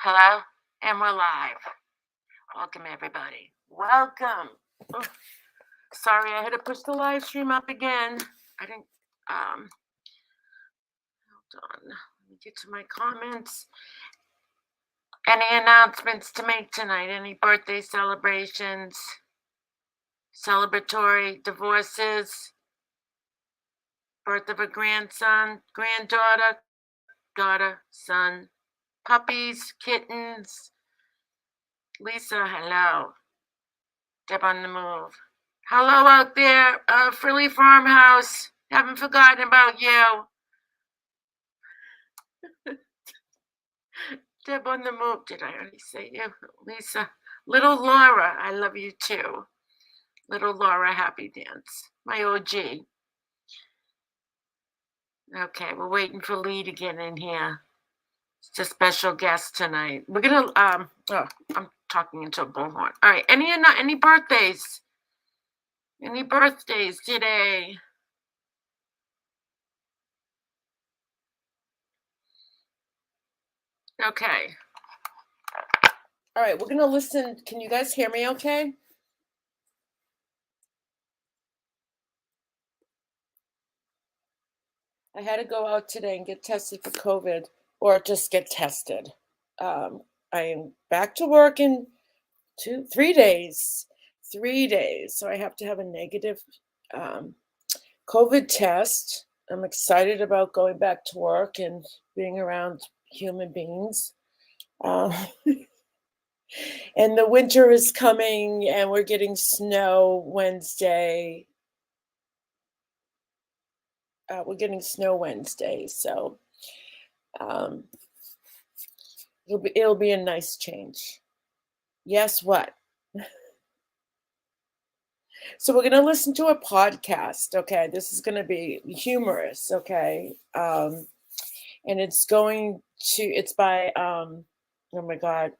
Hello? And we're live. Welcome, everybody. Welcome. Oh, sorry, I had to push the live stream up again. I didn't, hold on. Let me get to my comments. Any announcements to make tonight? Any birthday celebrations? Celebratory divorces? Birth of a grandson, granddaughter, daughter, son, puppies, kittens. Lisa, hello. Deb on the move. Hello out there, Frilly Farmhouse. Haven't forgotten about you. Deb on the move. Did I already say you? Lisa. Little Laura, I love you too. Little Laura, happy dance. My OG. Okay, we're waiting for Lee to get in here. It's a special guest tonight. We're gonna I'm talking into a bullhorn. All right, any birthdays? Any birthdays today? Okay. All right, we're gonna listen. Can you guys hear me okay? I had to go out today and get tested for COVID, or just get tested. I am back to work in 3 days. 3 days. So I have to have a negative COVID test. I'm excited about going back to work and being around human beings. And the winter is coming, and we're getting snow Wednesday. We're getting snow Wednesday, so it'll be a nice change. Yes, what? So we're gonna listen to a podcast. Okay, this is gonna be humorous. Okay, and it's by oh my God,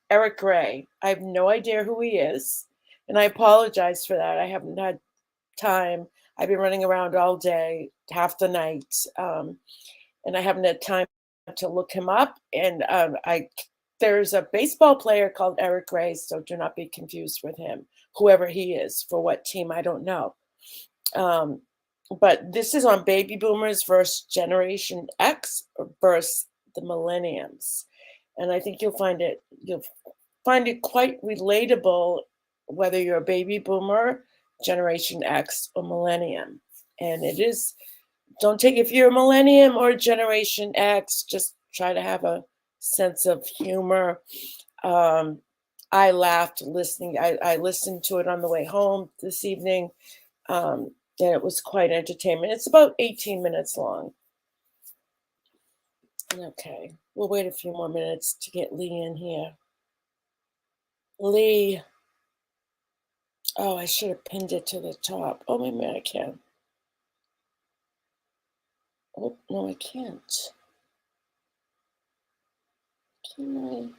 Eric Gray. I have no idea who he is, and I apologize for that. I haven't had time. I've been running around all day, half the night, and I haven't had time to look him up. And there's a baseball player called Eric Gray, so do not be confused with him. Whoever he is, for what team, I don't know. But this is on baby boomers versus Generation X versus the Millennials. And I think you'll find it quite relatable, whether you're a baby boomer, Generation X, or millennium. And it is, don't take, if you're a millennium or Generation X, just try to have a sense of humor. I laughed listening. I listened to it on the way home this evening, and it was quite entertainment. It's about 18 minutes long. Okay, we'll wait a few more minutes to get Lee in here. Lee. Oh, I should have pinned it to the top. Oh, maybe I can. Oh, no, I can't. Can I?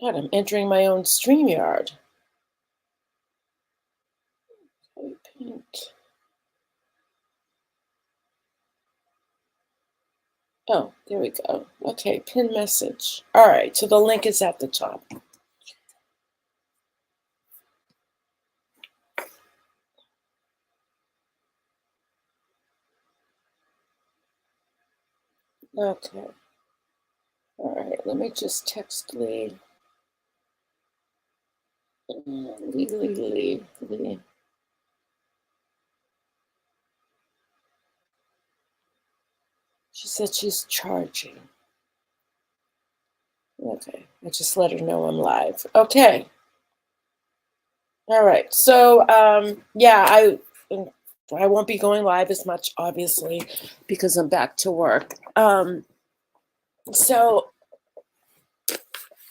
God, I'm entering my own StreamYard. Oh, there we go. Okay, pin message. All right, so the link is at the top. Okay. All right, let me just text Lee. Lee. She said she's charging. Okay, I just let her know I'm live. Okay. All right. So, yeah, I won't be going live as much, obviously, because I'm back to work. So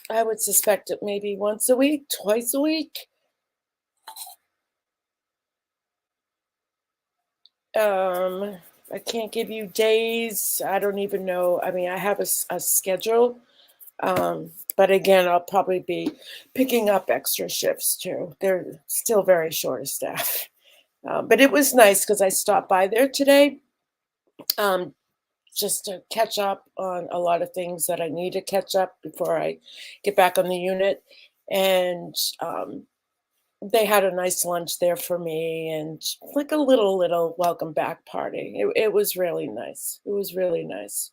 I would suspect it maybe once a week, twice a week. I can't give you days. I don't even know. I mean, I have a schedule. But again, I'll probably be picking up extra shifts too. They're still very short of staff. But it was nice because I stopped by there today, um, just to catch up on a lot of things that I need to catch up before I get back on the unit. And they had a nice lunch there for me and like a little welcome back party. It was really nice. It was really nice.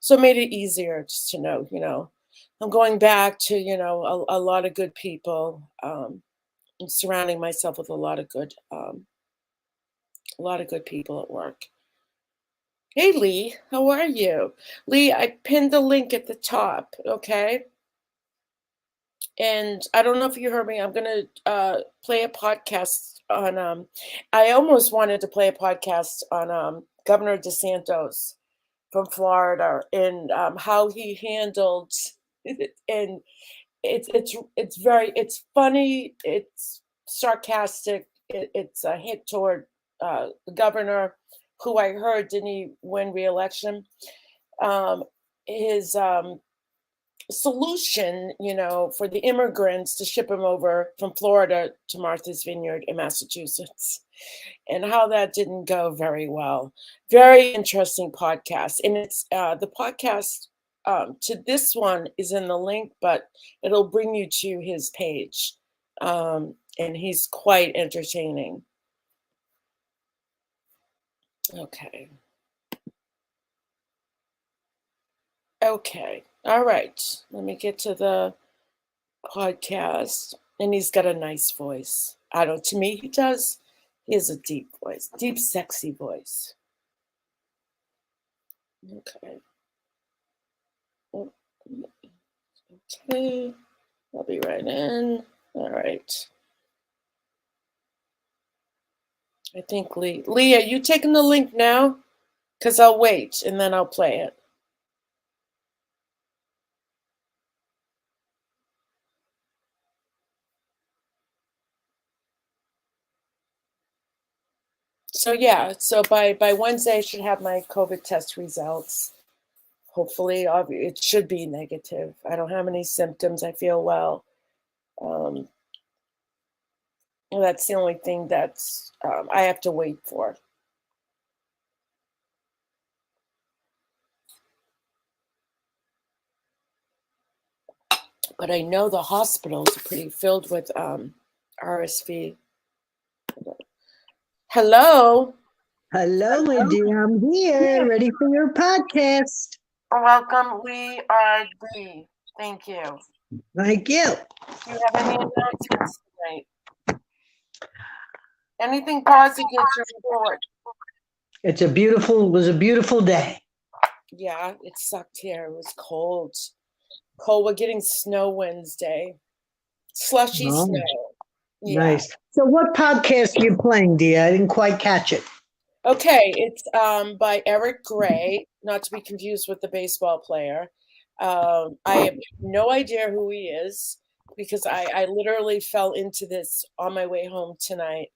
So it made it easier just to know, I'm going back to, a lot of good people, and surrounding myself with a lot of good people at work. Hey Lee, how are you? Lee, I pinned the link at the top, okay? And I don't know if you heard me. I'm gonna play a podcast on. I almost wanted to play a podcast on Governor DeSantis from Florida and how he handled it. And it's funny. It's sarcastic. It's a hit toward the governor, who I heard didn't he win re-election. Um, his solution, for the immigrants to ship them over from Florida to Martha's Vineyard in Massachusetts, and how that didn't go very well. Very interesting podcast. And it's the podcast to this one is in the link, but it'll bring you to his page. And he's quite entertaining. Okay. Okay. All right. Let me get to the podcast. And he's got a nice voice. I don't, to me, he does. He has a deep voice, deep, sexy voice. Okay. Okay. I'll be right in. All right. I think Lee, are you taking the link now? Because I'll wait and then I'll play it. So yeah, so by Wednesday I should have my COVID test results. Hopefully, it should be negative. I don't have any symptoms. I feel well. That's the only thing that's I have to wait for. But I know the hospitals are pretty filled with RSV. Hello. Hello, my dear. I'm here, ready for your podcast. Welcome. We are Lee. Thank you. Thank you. Do you have any announcements tonight? Anything positive to report? It was a beautiful day. Yeah, it sucked here. It was cold. Cold. We're getting snow Wednesday. Slushy snow. Yeah. Nice. So what podcast are you playing, dear? I didn't quite catch it. Okay, it's by Eric Gray, not to be confused with the baseball player. I have no idea who he is because I literally fell into this on my way home tonight.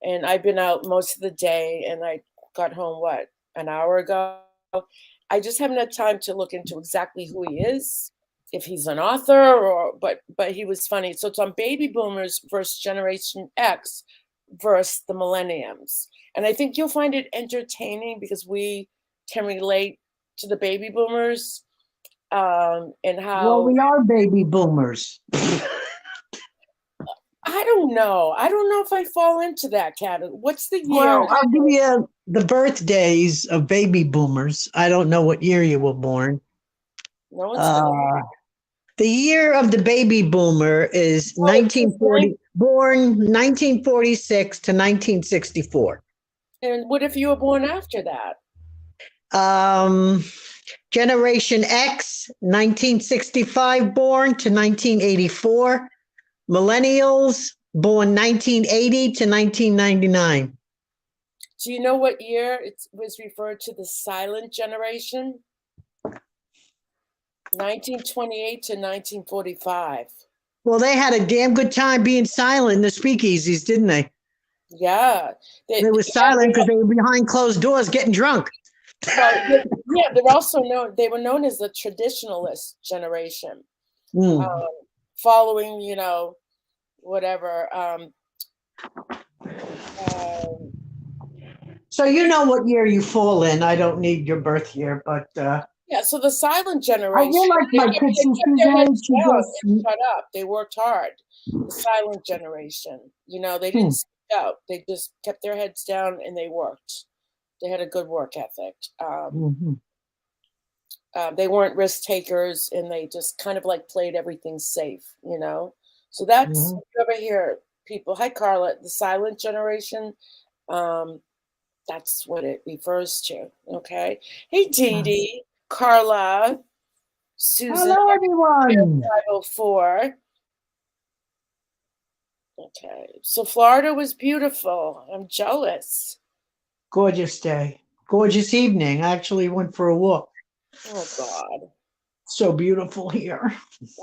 And I've been out most of the day and I got home, an hour ago? I just haven't had time to look into exactly who he is, if he's an author but he was funny. So it's on baby boomers versus Generation X versus the Millennials. And I think you'll find it entertaining because we can relate to the baby boomers and how. Well, we are baby boomers. I don't know. I don't know if I fall into that category. What's the year? Well, I'll give you the birthdays of baby boomers. I don't know what year you were born. No one's gonna. The year of the baby boomer is 1940, born 1946 to 1964. And what if you were born after that? Generation X, 1965 born to 1984. Millennials, born 1980 to 1999. Do you know what year it was referred to the silent generation? 1928 to 1945. Well, they had a damn good time being silent in the speakeasies, didn't they? Yeah. They were silent because they were behind closed doors getting drunk. Well, yeah, they were known as the traditionalist generation. Following, whatever, So you know what year you fall in. I don't need your birth year, but Yeah, so the silent I generation, feel like they, my they, kid, they kept she's their age, heads she down. just, They shut up. They worked hard. The silent generation, they didn't speak out. They just kept their heads down and they worked. They had a good work ethic. Mhm, They weren't risk takers, and they just kind of like played everything safe. So that's, mhm, if you ever hear people, hi Carla, the silent generation, um, that's what it refers to. Okay. Hey Dee yeah. Dee, Carla, Susan, Hello, everyone. 504. Okay. So Florida was beautiful. I'm jealous. Gorgeous day, gorgeous evening. I actually went for a walk. Oh God. So beautiful here.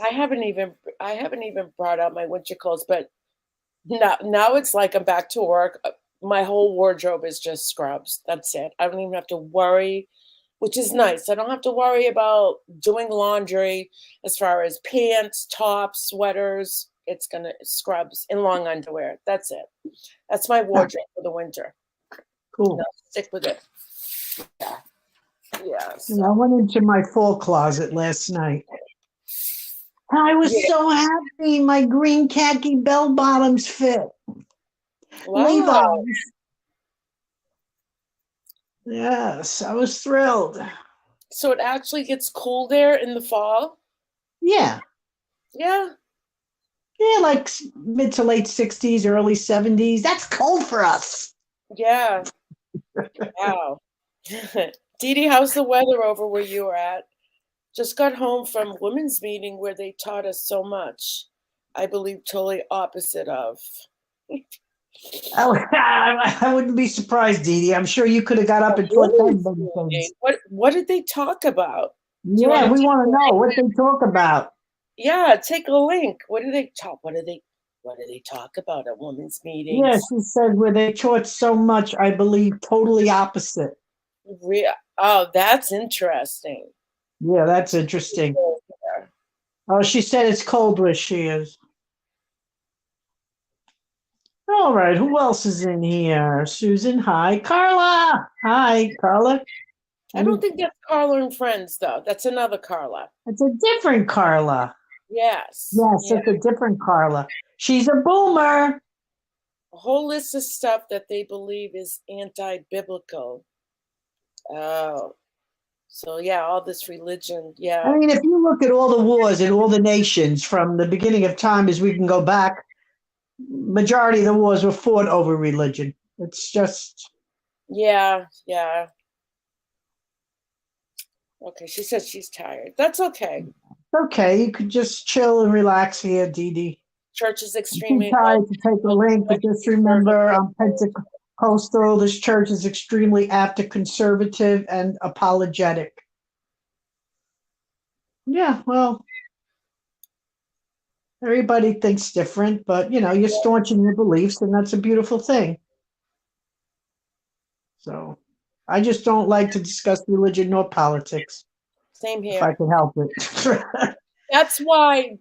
I haven't even I haven't even brought out my winter clothes, but now it's like I'm back to work. My whole wardrobe is just scrubs. That's it. I don't even have to worry, which is nice. I don't have to worry about doing laundry as far as pants, tops, sweaters. It's gonna scrubs and long underwear. That's it. That's my Yeah, wardrobe for the winter. And cool. I'll stick with it. Yeah. Yeah. And So I went into my fall closet last night. I was yeah. so happy. My green khaki bell bottoms fit. Wow. Levi's. Yes, I was thrilled. So it actually gets cool there in the fall. Yeah. Yeah. Yeah, like mid to late 60s, early 70s. That's cold for us. Yeah. Wow. Dee Dee, how's the weather over where you are at? Just got home from women's meeting where they taught us so much. I believe totally opposite of. I wouldn't be surprised, Dee Dee. I'm sure you could have got A up and taught them women's many meeting. things. What did they talk about? Do you want Yeah, to we take want a to know link? what they talk about. Yeah, take a link. What do they talk? What do they talk about at women's Yeah, meetings? she said where they taught so much, I believe totally opposite. Oh, that's interesting. Yeah, that's interesting. Oh, she said it's cold where she is. All right, who else is in here? Susan, hi. Carla, hi, Carla. I don't Any, think that's Carla and Friends, though. That's another Carla. it's a different Carla. Yes. Yes, Yeah. it's a different Carla. She's a boomer. A whole list of stuff that they believe is anti-biblical. Oh, so yeah, all this religion. I Yeah. mean, if you look at all the wars in all the nations from the beginning of time as we can go back, majority of the wars were fought over religion. It's just Yeah. Yeah. Okay. She says she's tired. That's okay. okay. You could just chill and relax here, Dee Dee. Church is I'm too extremely tired to take a link, but just remember conservative. I'm Pentecostal. This church is extremely apt to conservative and apologetic. Yeah, well, everybody thinks different, but you're staunch in your beliefs, and that's a beautiful thing. So I just don't like to discuss religion nor politics Same if I here. can help it. That's why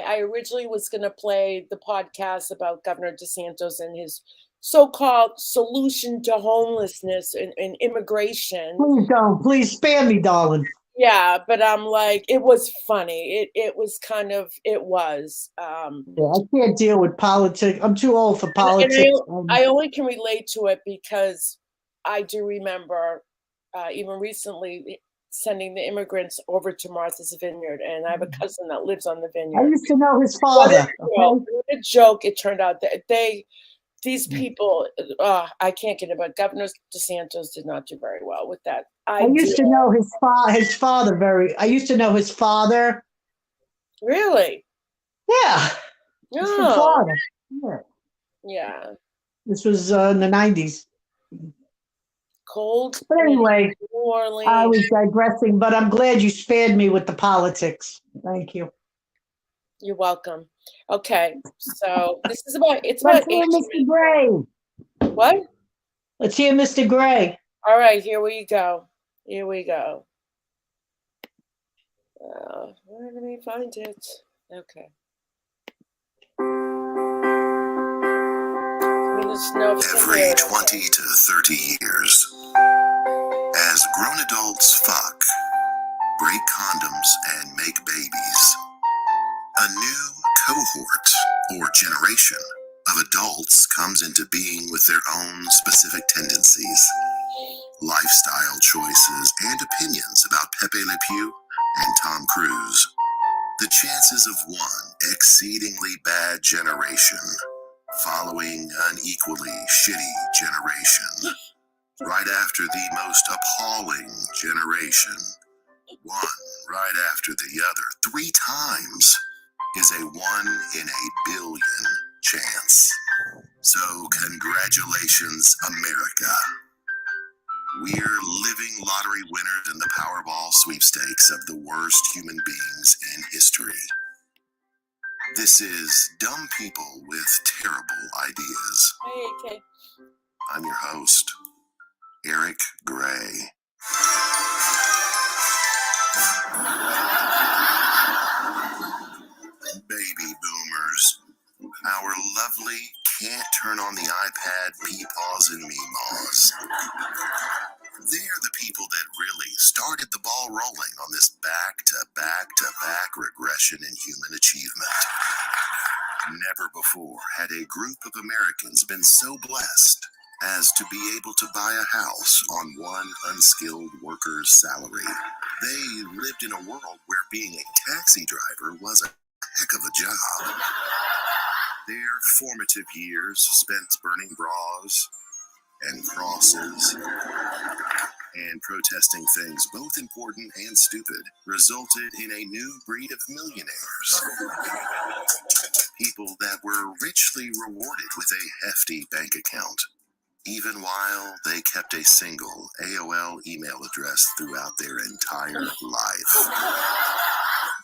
I originally was going to play the podcast about Governor DeSantis and his so-called solution to homelessness and immigration. Please don't. Please spare me, darling. Yeah, but I'm like, it was funny. It was kind of it was. Yeah, I can't deal with politics. I'm too old for And politics. I only can relate to it because I do remember even recently sending the immigrants over to Martha's Vineyard, and I have a cousin that lives on the I vineyard. used to know his What a father. joke! Okay. What a joke! It turned out that these people, I can't get it, but Governor DeSantis did not do very well with that I idea. used to know his father very. I used to know his father. Really? Yeah, he's from No. Florida. Yeah, Yeah. this was in the '90s. Cold But in anyway, New I Orleans. was digressing. But I'm glad you spared me with the politics. Thank you. You're welcome. Okay, so it's about Let's hear Asian. Mr. Gray. What? Let's hear Mr. Gray. All right, here we go. Here we go. Let me find it. Okay. I mean, us know if you can Every hear it, 20 okay? to 30 years, as grown adults fuck, break condoms, and make babies, a new cohort or generation of adults comes into being with their own specific tendencies, lifestyle choices, and opinions about Pepe Le Pew and Tom Cruise. The chances of one exceedingly bad generation following an equally shitty generation right after the most appalling generation, one right after the other, 3 times, is a 1 in a billion chance. So congratulations, America. We're living lottery winners in the Powerball sweepstakes of the worst human beings in history. This is Dumb People with Terrible Ideas. Hey, okay. I'm your host, Eric Gray. Baby boomers, our lovely can't turn on the iPad peepaws and meemaws. They're the people that really started the ball rolling on this back-to-back-to-back regression in human achievement. Never before had a group of Americans been so blessed as to be able to buy a house on one unskilled worker's salary. They lived in a world where being a taxi driver was a heck of a job. Their formative years spent burning bras and crosses and protesting things both important and stupid resulted in a new breed of millionaires. People that were richly rewarded with a hefty bank account, even while they kept a single AOL email address throughout their entire life.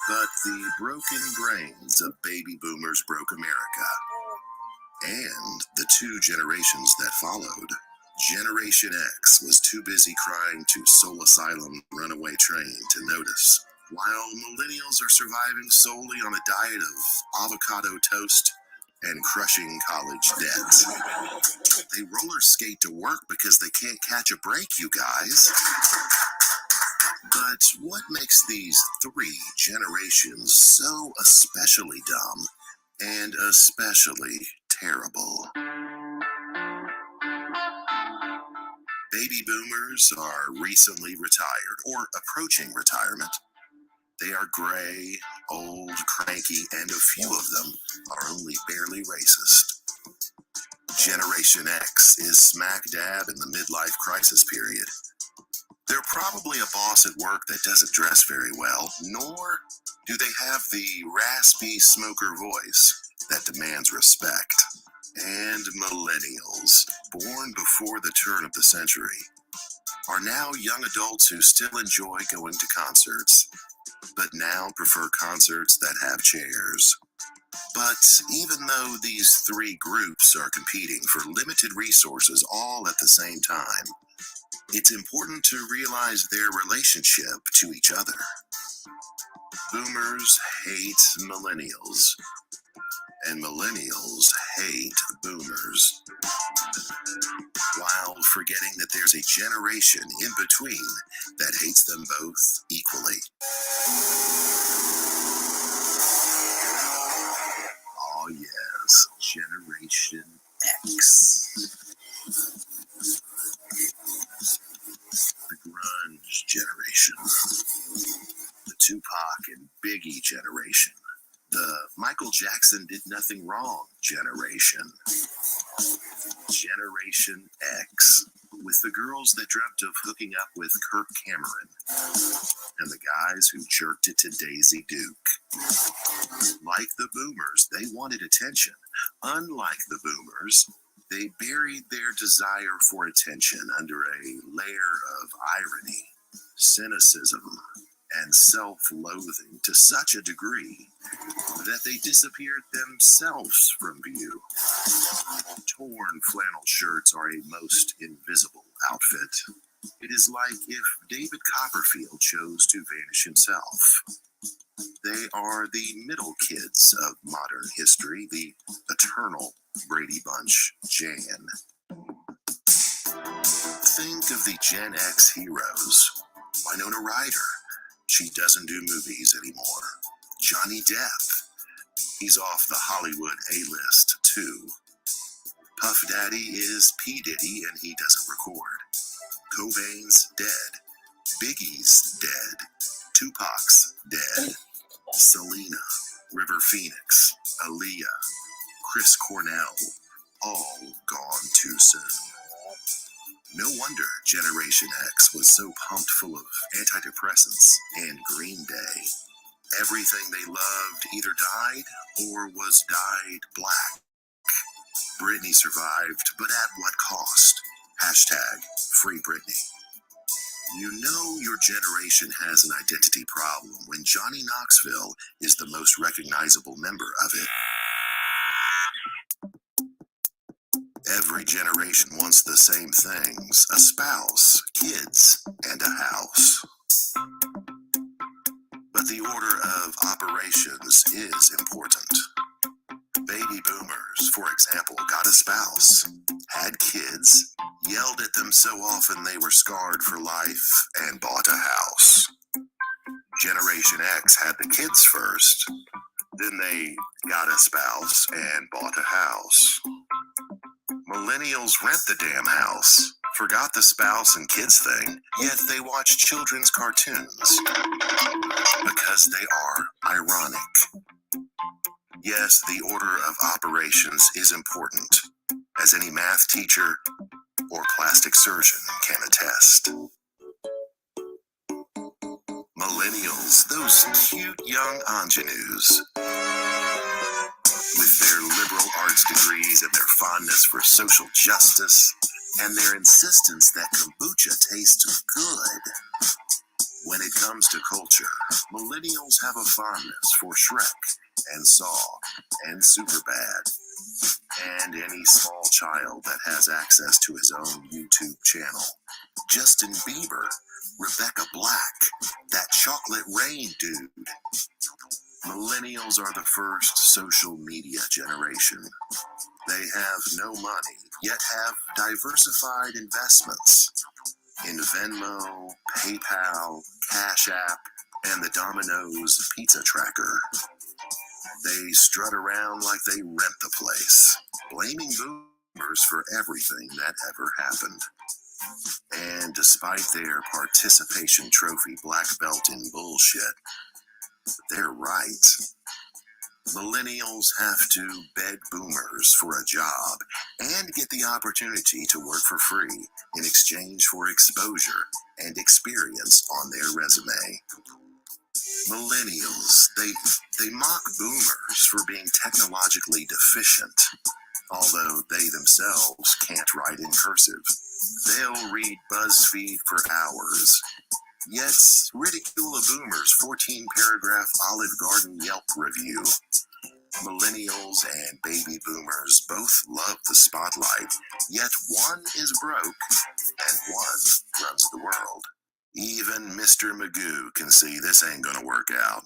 But the broken brains of baby boomers broke America. And the 2 generations that followed. Generation X was too busy crying to Soul Asylum Runaway Train to notice, while millennials are surviving solely on a diet of avocado toast and crushing college debt. They roller skate to work because they can't catch a break, you guys. But what makes these 3 generations so especially dumb and especially terrible? Baby boomers are recently retired or approaching retirement. They are gray, old, cranky, and a few of them are only barely racist. Generation X is smack dab in the midlife crisis period. They're probably a boss at work that doesn't dress very well, nor do they have the raspy smoker voice that demands respect. And millennials, born before the turn of the century, are now young adults who still enjoy going to concerts, but now prefer concerts that have chairs. But even though these 3 groups are competing for limited resources all at the same time, it's important to realize their relationship to each other. Boomers hate millennials, and millennials hate boomers, while forgetting that there's a generation in between that hates them both equally. Oh yes, Generation X. The grunge generation. The Tupac and Biggie generation. The Michael Jackson did nothing wrong generation. Generation X, with the girls that dreamt of hooking up with Kirk Cameron, and the guys who jerked it to Daisy Duke. Like the boomers, they wanted attention. Unlike the boomers, they buried their desire for attention under a layer of irony, cynicism, and self-loathing to such a degree that they disappeared themselves from view. Torn flannel shirts are a most invisible outfit. It is like if David Copperfield chose to vanish himself. They are the middle kids of modern history, the eternal Brady Bunch Jan. Think of the Gen X heroes. Winona Ryder, she doesn't do movies anymore. Johnny Depp, he's off the Hollywood A-list too. Puff Daddy is P. Diddy and he doesn't record. Cobain's dead. Biggie's dead. Tupac's dead. Selena, River Phoenix, Aaliyah, Chris Cornell, all gone too soon. No wonder Generation X was so pumped full of antidepressants and Green Day. Everything they loved either died or was dyed black. Britney survived, but at what cost? Hashtag Free Britney. You know your generation has an identity problem when Johnny Knoxville is the most recognizable member of it. Every generation wants the same things: a spouse, kids, and a house. But the order of operations is important. Baby boomers, for example, got a spouse, had kids, yelled at them so often they were scarred for life, and bought a house. Generation X had the kids first, then they got a spouse and bought a house. Millennials rent the damn house, forgot the spouse and kids thing, yet they watch children's cartoons because they are ironic. Yes, the order of operations is important, as any math teacher or plastic surgeon can attest. Millennials, those cute young ingenues, with their liberal arts degrees and their fondness for social justice, and their insistence that kombucha tastes good. When it comes to culture, millennials have a fondness for Shrek and Saw and Superbad, and any small child that has access to his own YouTube channel. Justin Bieber, Rebecca Black, that Chocolate Rain dude. Millennials are the first social media generation. They have no money, yet have diversified investments in Venmo, PayPal, Cash App, and the Domino's pizza tracker. They strut around like they rent the place, blaming boomers for everything that ever happened. And despite their participation trophy black belt in bullshit, they're right. Millennials have to beg boomers for a job and get the opportunity to work for free in exchange for exposure and experience on their resume. Millennials, they mock boomers for being technologically deficient, although they themselves can't write in cursive. They'll read BuzzFeed for hours, yet ridicule a boomer's 14-paragraph Olive Garden Yelp review. Millennials and baby boomers both love the spotlight, yet one is broke and one runs the world. Even Mr. Magoo can see this ain't gonna work out.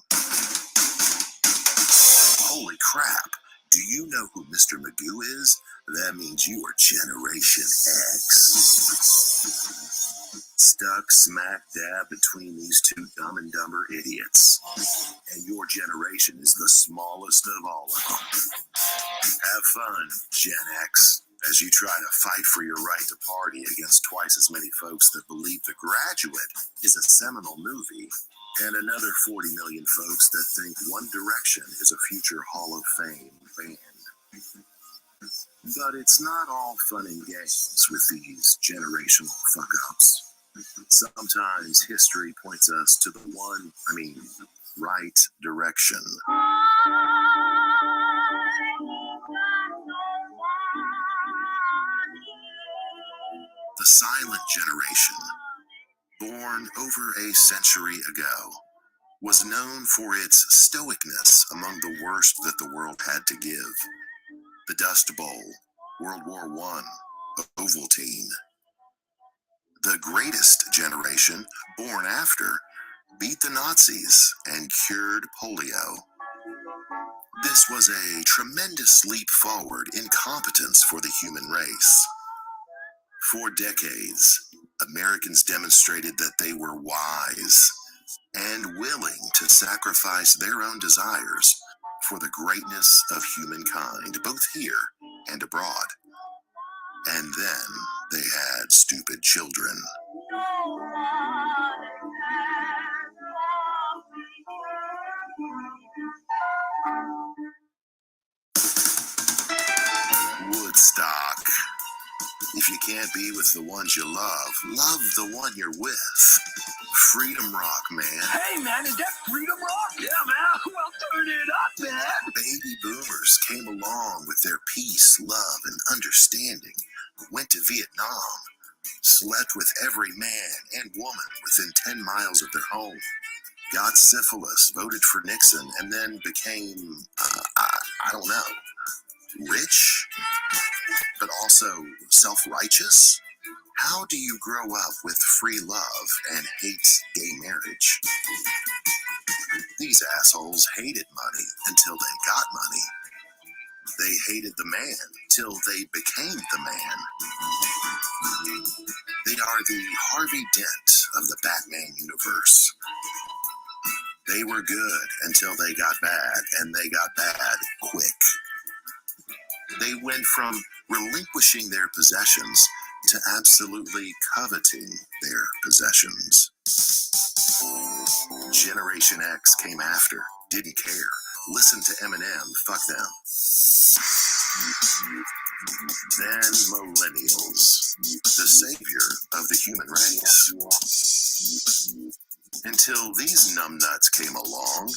Holy crap! Do you know who Mr. Magoo is? That means you are Generation X. Stuck smack dab between these two dumb and dumber idiots. And your generation is the smallest of all of them. Have fun, Gen X, as you try to fight for your right to party against twice as many folks that believe The Graduate is a seminal movie, and another 40 million folks that think One Direction is a future Hall of Fame band. But it's not all fun and games with these generational fuck-ups. Sometimes history points us to the right direction. The silent generation, born over a century ago, was known for its stoicness among the worst that the world had to give. The Dust Bowl, World War I, Ovaltine. The greatest generation, born after, beat the Nazis, and cured polio. This was a tremendous leap forward in competence for the human race. For decades, Americans demonstrated that they were wise and willing to sacrifice their own desires for the greatness of humankind, both here and abroad. And then they had stupid children. Woodstock. If you can't be with the ones you love the one you're with. Freedom rock, man. Hey, man, is that freedom rock? Yeah, man. Well, turn it up, man. Baby boomers came along with their peace, love, and understanding, went to Vietnam, slept with every man and woman within 10 miles of their home, got syphilis, voted for Nixon, and then became, I don't know, rich, but also self-righteous? How do you grow up with free love and hate gay marriage? These assholes hated money until they got money. They hated the man till they became the man. They are the Harvey Dent of the Batman universe. They were good until they got bad, and they got bad quick. They went from relinquishing their possessions to absolutely coveting their possessions. Generation X came after, didn't care. Listened to Eminem, fuck them. Then Millennials, the savior of the human race. Until these numbnuts came along,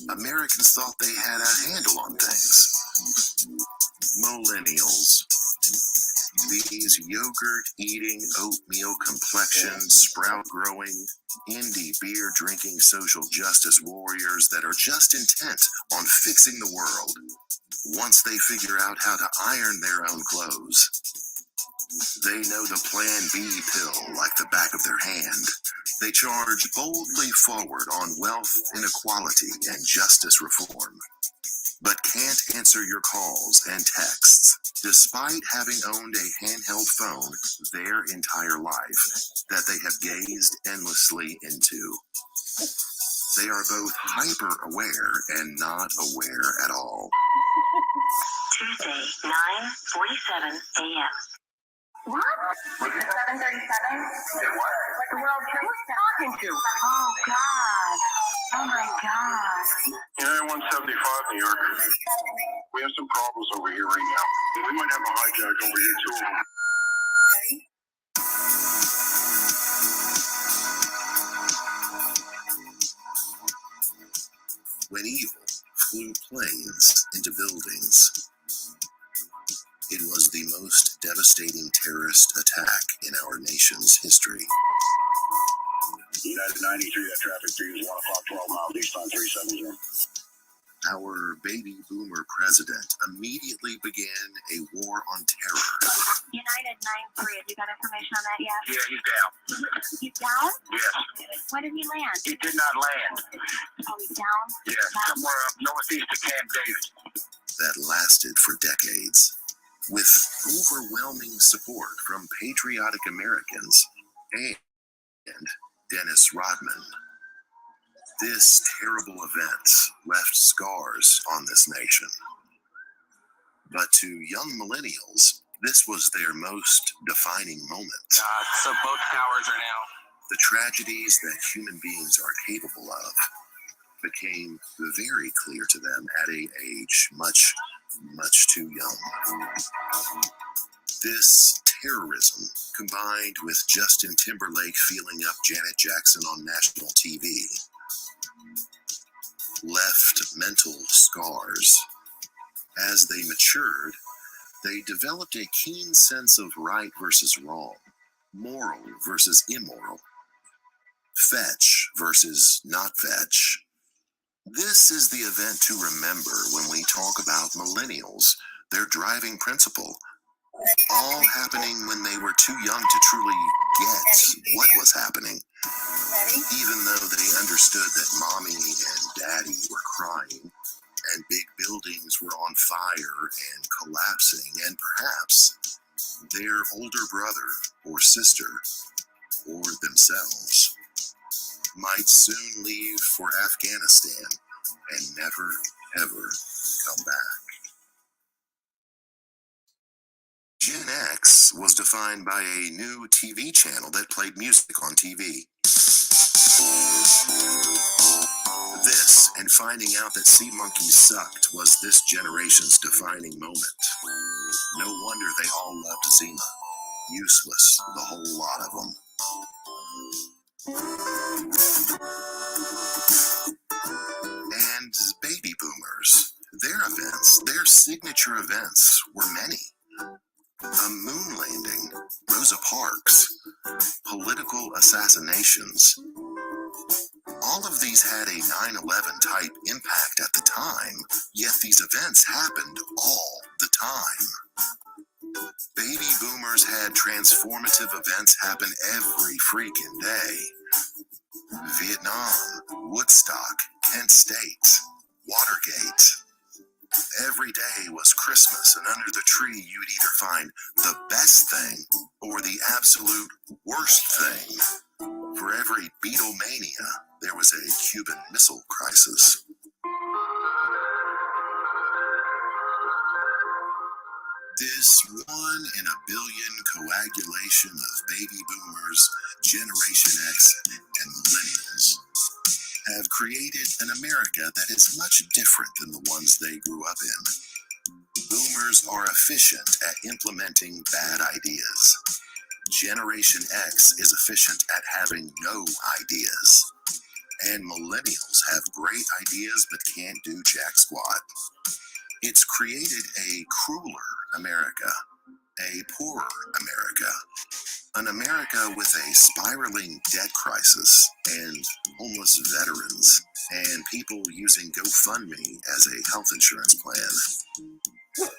Americans thought they had a handle on things. Millennials. These yogurt-eating, oatmeal-complexioned, sprout-growing, indie beer-drinking social justice warriors that are just intent on fixing the world once they figure out how to iron their own clothes. They know the Plan B pill like the back of their hand. They charge boldly forward on wealth inequality and justice reform, but can't answer your calls and texts, despite having owned a handheld phone their entire life that they have gazed endlessly into. They are both hyper-aware and not aware at all. Tuesday, 9:47 a.m. What? Was it 7:37? It what? Well, who was talking to? Oh, God. Oh, my God. United 175, New York. We have some problems over here right now. We might have a hijack over here, too. When evil flew planes into buildings, it was the most devastating terrorist attack in our nation's history. United 93, that traffic speed is 1 o'clock, 12 miles east on 370. Our baby boomer president immediately began a war on terror. United 93, have you got information on that yet? Yeah, he's down. He's down? Yes. When did he land? He did not land. Oh, he's down? Yeah, somewhere up northeast of Camp David. That lasted for decades, with overwhelming support from patriotic Americans and Dennis Rodman. This terrible event left scars on this nation. But to young millennials, this was their most defining moment. So both towers are now. The tragedies that human beings are capable of became very clear to them at an age much, much too young. This terrorism, combined with Justin Timberlake feeling up Janet Jackson on national TV, left mental scars. As they matured, they developed a keen sense of right versus wrong, moral versus immoral, fetch versus not fetch. This is the event to remember when we talk about millennials, their driving principle, all happening when they were too young to truly get what was happening. Even though they understood that mommy and daddy were crying, and big buildings were on fire and collapsing, and perhaps their older brother or sister or themselves might soon leave for Afghanistan and never, ever come back. Gen X was defined by a new TV channel that played music on TV. This, and finding out that sea monkeys sucked, was this generation's defining moment. No wonder they all loved Zima. Useless, the whole lot of them. And baby boomers, their signature events were many. A moon landing, Rosa Parks, political assassinations. All of these had a 9/11 type impact at the time, yet these events happened all the time. Baby boomers had transformative events happen every freaking day. Vietnam, Woodstock, Kent State, Watergate. Every day was Christmas, and under the tree you'd either find the best thing or the absolute worst thing. For every Beatlemania, there was a Cuban Missile Crisis. This 1 in a billion coagulation of baby boomers, Generation X, and Millennials have created an America that is much different than the ones they grew up in. Boomers are efficient at implementing bad ideas. Generation X is efficient at having no ideas. And millennials have great ideas but can't do jack squat. It's created a crueler America, a poorer America, an America with a spiraling debt crisis and homeless veterans and people using GoFundMe as a health insurance plan.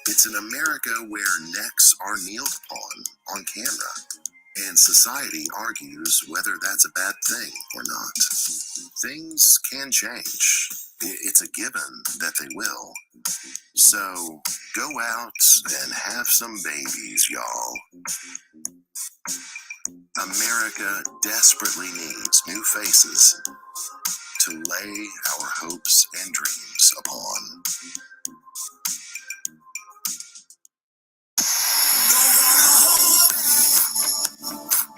It's an America where necks are kneeled upon on camera, and society argues whether that's a bad thing or not. Things can change. It's a given that they will. So go out and have some babies, y'all. America desperately needs new faces to lay our hopes and dreams upon.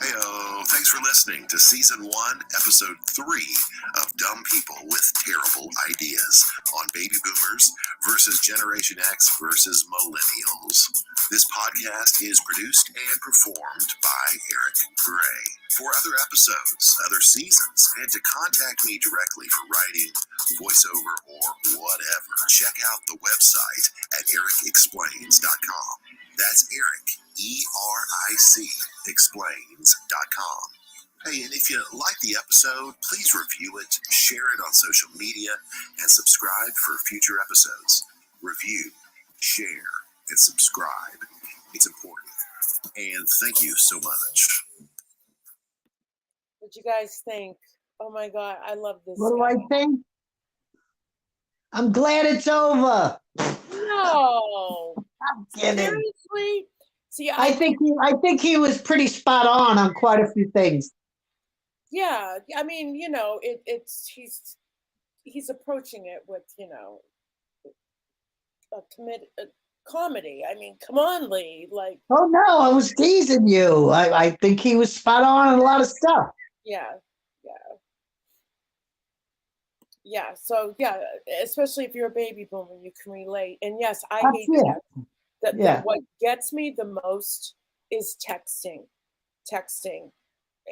Heyo, thanks for listening to Season 1, Episode 3 of Dumb People with Terrible Ideas on Baby Boomers versus Generation X versus Millennials. This podcast is produced and performed by Eric Gray. For other episodes, other seasons, and to contact me directly for writing, voiceover, or whatever, check out the website at ericexplains.com. That's Eric, ERIC, explains.com. Hey, and if you like the episode, please review it, share it on social media, and subscribe for future episodes. Review, share, and subscribe. It's important. And thank you so much. What you guys think? Oh my God, I love this. What do guy. I think? I'm glad it's over. No, I'm kidding. seriously. See, I think he was pretty spot on quite a few things. yeah. I mean, you know, he's approaching it with, you know, a comedy. I mean, come on, Lee. Like, Oh no, I was teasing you. I think he was spot on a lot of stuff. yeah, yeah. So yeah, especially if you're a baby boomer, you can relate. And yes, I That's hate it. text. Yeah. What gets me the most is texting.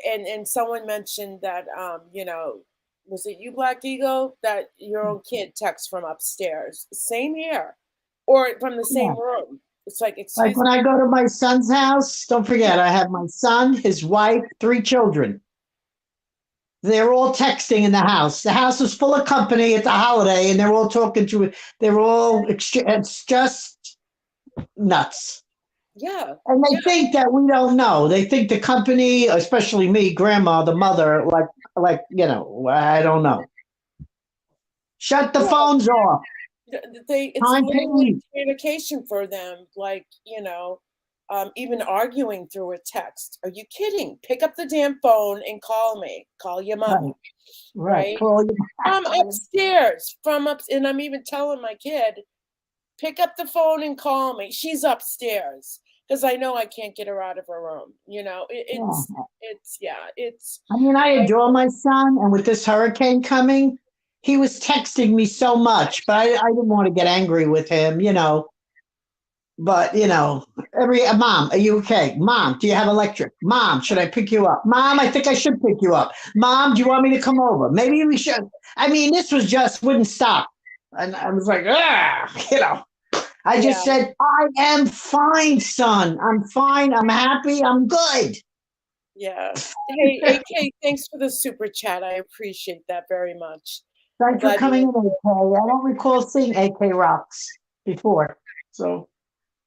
And someone mentioned that you know, was it you, Black Eagle, that your own kid texts from upstairs? Same here, or from the same room. It's like, Like excuse when me. I go to my son's house, don't forget, I have my son, his wife, 3 children. They're all texting in the house. The house is full of company. It's a holiday, and they're all talking to it. It's just nuts. Yeah. And they Yeah. think that we don't know. They think the company, especially me, grandma, the mother, I don't know. Shut the Yeah. phones off. It's Time to literally eat. communication for them, like, even arguing through a text. Are you kidding? Pick up the damn phone and call me. Call your mother, Right, right. right? Call you. From upstairs, and I'm even telling my kid, pick up the phone and call me. She's upstairs because I know I can't get her out of her room. Yeah. It's I mean, I I, adore my son, and with this hurricane coming, he was texting me so much, but I didn't want to get angry with him. But every mom, are you okay? Mom, do you have electric? Mom, should I pick you up? Mom, I think I should pick you up. Mom, do you want me to come over? Maybe we should. I mean, this was just wouldn't stop, and I was like, ah. I yeah, just said, I am fine, son. I'm fine. I'm happy. I'm good. yeah. Hey, AK, thanks for the super chat. I appreciate that very much. I'm Thanks for glad coming in, you. AK. I don't recall seeing AK Rocks before. So,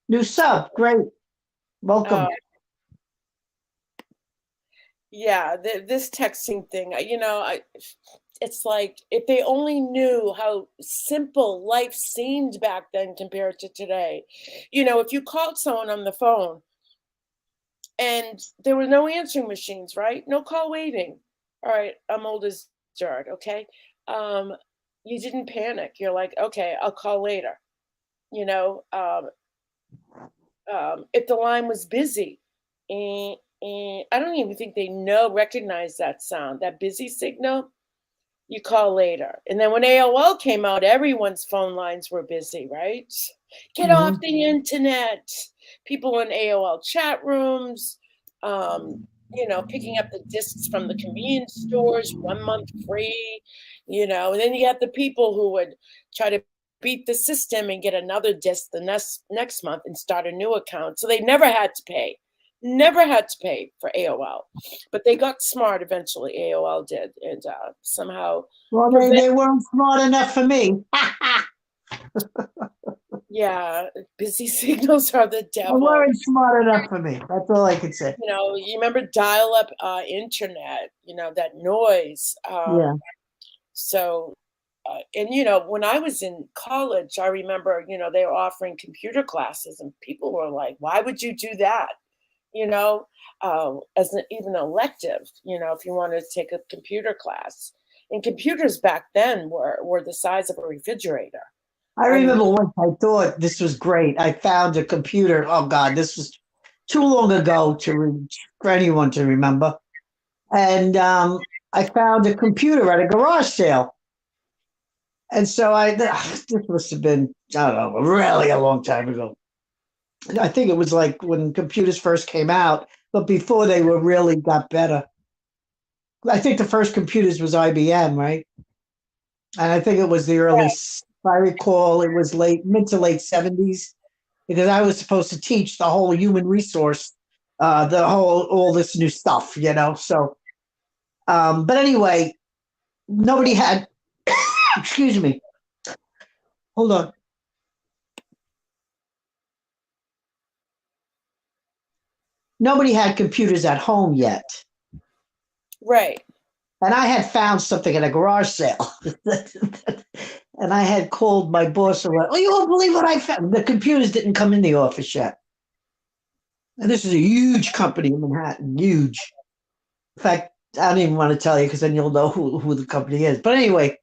new sub. Great. Uh, Welcome. yeah, this texting thing. It's like if they only knew how simple life seemed back then compared to today. If you called someone on the phone and there were no answering machines, right? No call waiting. All right, I'm old as dirt, okay? Um, you didn't panic. You're like, okay, I'll call later. You know, if the line was busy, and I don't even think they recognize that sound, that busy signal. You call later. And then when AOL came out, everyone's phone lines were busy, right? Get off Hmm. the internet. People in AOL chat rooms, picking up the discs from the convenience stores, 1 month free, and then you got the people who would try to beat the system and get another disc the next month and start a new account. So they never had to pay for AOL, but they got smart eventually. AOL did, and somehow Well, prevent. they weren't smart enough for me. Yeah, busy signals are the They devil. weren't smart enough for me. That's all I could say. You remember dial-up internet? That noise. Yeah. So, and when I was in college, I remember they were offering computer classes, and people were like, "Why would you do that?" As even elective, if you wanted to take a computer class. And computers back then were the size of a refrigerator. I I mean, remember once I thought this was great. I found a computer. Oh, God, this was too long ago for anyone to remember. And I found a computer at a garage sale. And so this must have been, I don't know, really a long time ago. I think it was like when computers first came out, but before they were really got better. I think the first computers was IBM, right? And I think it was the early, if I recall, it was mid to late 70s, because I was supposed to teach the whole human resource, all this new stuff. So, but anyway, nobody had, excuse me, hold on. Nobody had computers at home yet. right. And I had found something at a garage sale. And I had called my boss and went, "Oh, you won't believe what I found." The computers didn't come in the office yet. And this is a huge company in Manhattan, huge. In fact, I don't even want to tell you because then you'll know who the company is. But anyway,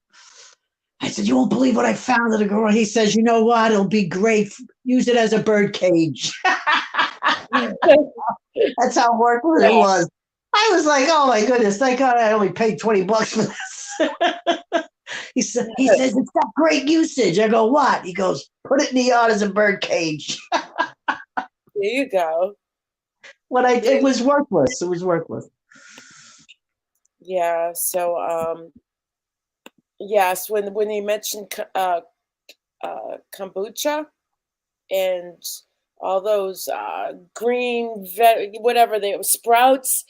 I said, "You won't believe what I found at a garage." He says, "You know what? It'll be great. Use it as a bird cage." That's how worthless it Yeah. was. I was like, "Oh my goodness, thank God I only paid $20 for this." He says it's got great usage. I go, "What?" He goes, "Put it in the yard as a bird cage." There you go. It was worthless. It was worthless. Yeah. So, yes, when you mentioned kombucha and all those green whatever they were sprouts.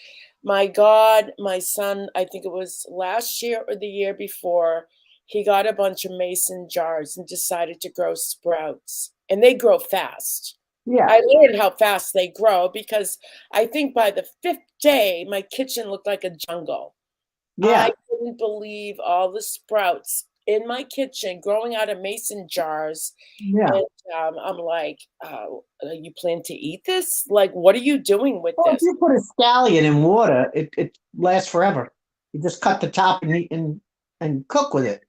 My God, my son, I think it was last year or the year before, he got a bunch of mason jars and decided to grow sprouts. And they grow fast. Yeah, I learned how fast they grow because I think by the 5th day, my kitchen looked like a jungle. I yeah, couldn't believe all the sprouts in my kitchen growing out of mason jars. yeah. And I'm like, you plan to eat this? Like, what are you doing with Well, if this? you put a scallion in water, it lasts forever. You just cut the top and eat and cook with it.